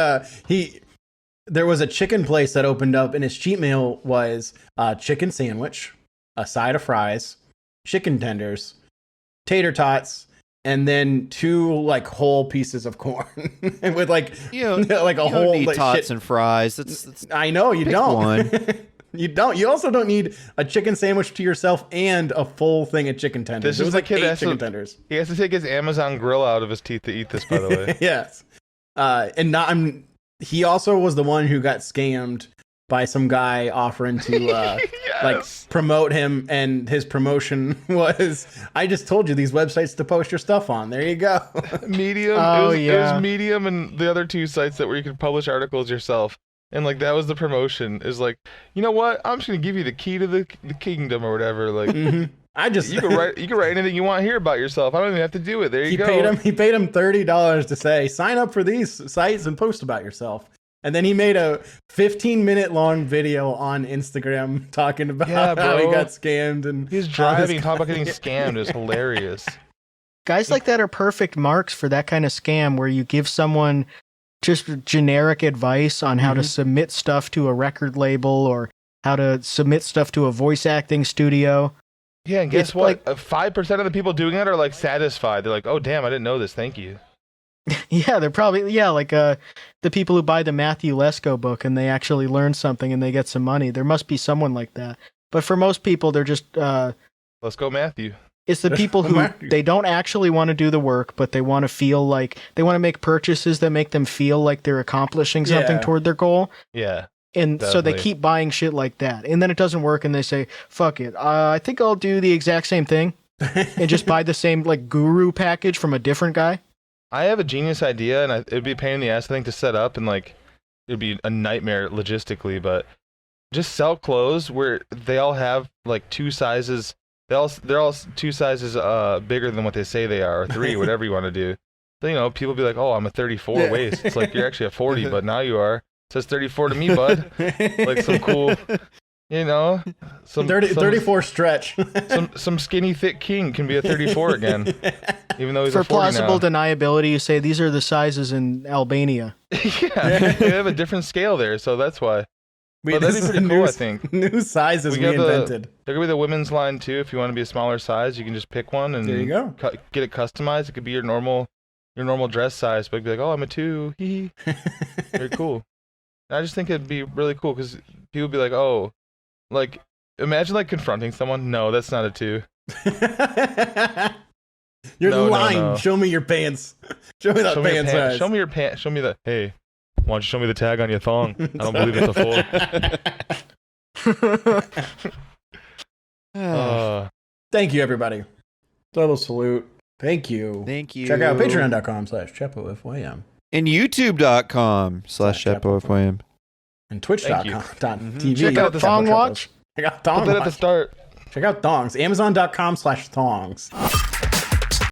S2: there was a chicken place that opened up and his cheat meal was a chicken sandwich, a side of fries, chicken tenders, tater tots, and then 2 like whole pieces of corn with like like a
S3: You
S2: whole
S3: don't need
S2: like,
S3: tots
S2: shit.
S3: and fries. That's
S2: I know you
S3: Pick
S2: don't.
S3: one.
S2: You don't. You also don't need a chicken sandwich to yourself and a full thing of chicken tenders.
S4: This
S2: It
S4: is
S2: was
S4: the
S2: like
S4: kid
S2: 8
S4: that has
S2: chicken
S4: to-
S2: tenders.
S4: He has to take his Amazon grill out of his teeth to eat this, by the way.
S2: Yes. And not. He also was the one who got scammed by some guy offering to like promote him, and his promotion was, "I just told you these websites to post your stuff on. There you go."
S4: Medium.
S1: Oh,
S4: it
S1: yeah.
S4: was Medium and the other 2 sites that where you could publish articles yourself. And like that was the promotion. Is like, you know what? I'm just gonna give you the key to the kingdom or whatever. Like
S2: I just
S4: you can write anything you want here about yourself. I don't even have to do it. There you
S2: he
S4: go.
S2: paid him $30 to say, sign up for these sites and post about yourself. And then he made a 15-minute long video on Instagram talking about
S4: Yeah,
S2: how he
S4: bro.
S2: got scammed and
S4: He's
S2: all this
S4: driving, talking about getting scammed. Is hilarious.
S1: Guys like that are perfect marks for that kind of scam where you give someone just generic advice on how to submit stuff to a record label or how to submit stuff to a voice acting studio.
S4: Yeah, and guess
S1: It's
S4: what? 5% of the people doing it are like satisfied. They're like, oh damn, I didn't know this. Thank you.
S1: Yeah, they're probably like the people who buy the Matthew Lesko book and they actually learn something and they get some money. There must be someone like that. But for most people, they're just
S4: Let's go, Matthew.
S1: it's the people who they don't actually want to do the work, but they want to feel like they want to make purchases that make them feel like they're accomplishing something
S2: Yeah.
S1: toward their goal.
S4: Yeah.
S1: And so they
S4: Definitely.
S1: keep buying shit like that. And then it doesn't work and they say, fuck it. I think I'll do the exact same thing and just buy the same like guru package from a different guy.
S4: I have a genius idea, and it'd be a pain in the ass, I think, to set up, and like it'd be a nightmare logistically. But just sell clothes where they all have like 2 sizes. They're all 2 sizes bigger than what they say they are, or 3, whatever you want to do. So, you know, people be like, "Oh, I'm a 34 waist." It's like you're actually a 40, but now you are. It says 34 to me, bud. Like some cool, you know, some
S2: 34 stretch.
S4: some skinny thick king can be a 34 again, even though he's
S1: For
S4: a 40
S1: plausible
S4: now.
S1: deniability, you say these are the sizes in Albania.
S4: Yeah, they have a different scale there, so that's why. But that'd be pretty cool, I think.
S2: New sizes we
S4: got
S2: invented.
S4: There could be the women's line too. If you want to be a smaller size, you can just pick one and
S2: There you go.
S4: get it customized. It could be your normal dress size, but it'd be like, oh, I'm a 2. Hee hee. Very cool. And I just think it'd be really cool because people would be like, oh, like imagine like confronting someone. No, that's not a 2.
S2: You're
S4: No, no,
S2: lying.
S4: no.
S2: Show me your pants. Show me that
S4: Show me your
S2: pants
S4: pants.
S2: size.
S4: Show me your pants. Show me the. Hey, why don't you show me the tag on your thong? I don't believe it's a 4.
S2: Thank you, everybody. Total salute. Thank you.
S3: Thank you.
S2: Check out patreon.com/ChepoFYM.
S3: And youtube.com/ChepoFYM.
S2: And
S4: Thank you.
S2: twitch.com.tv.
S1: Check out Thong Watch.
S2: Check out
S4: Put
S2: Thong
S4: that at the
S2: Watch.
S4: start.
S2: Check out Thongs. Amazon.com/thongs.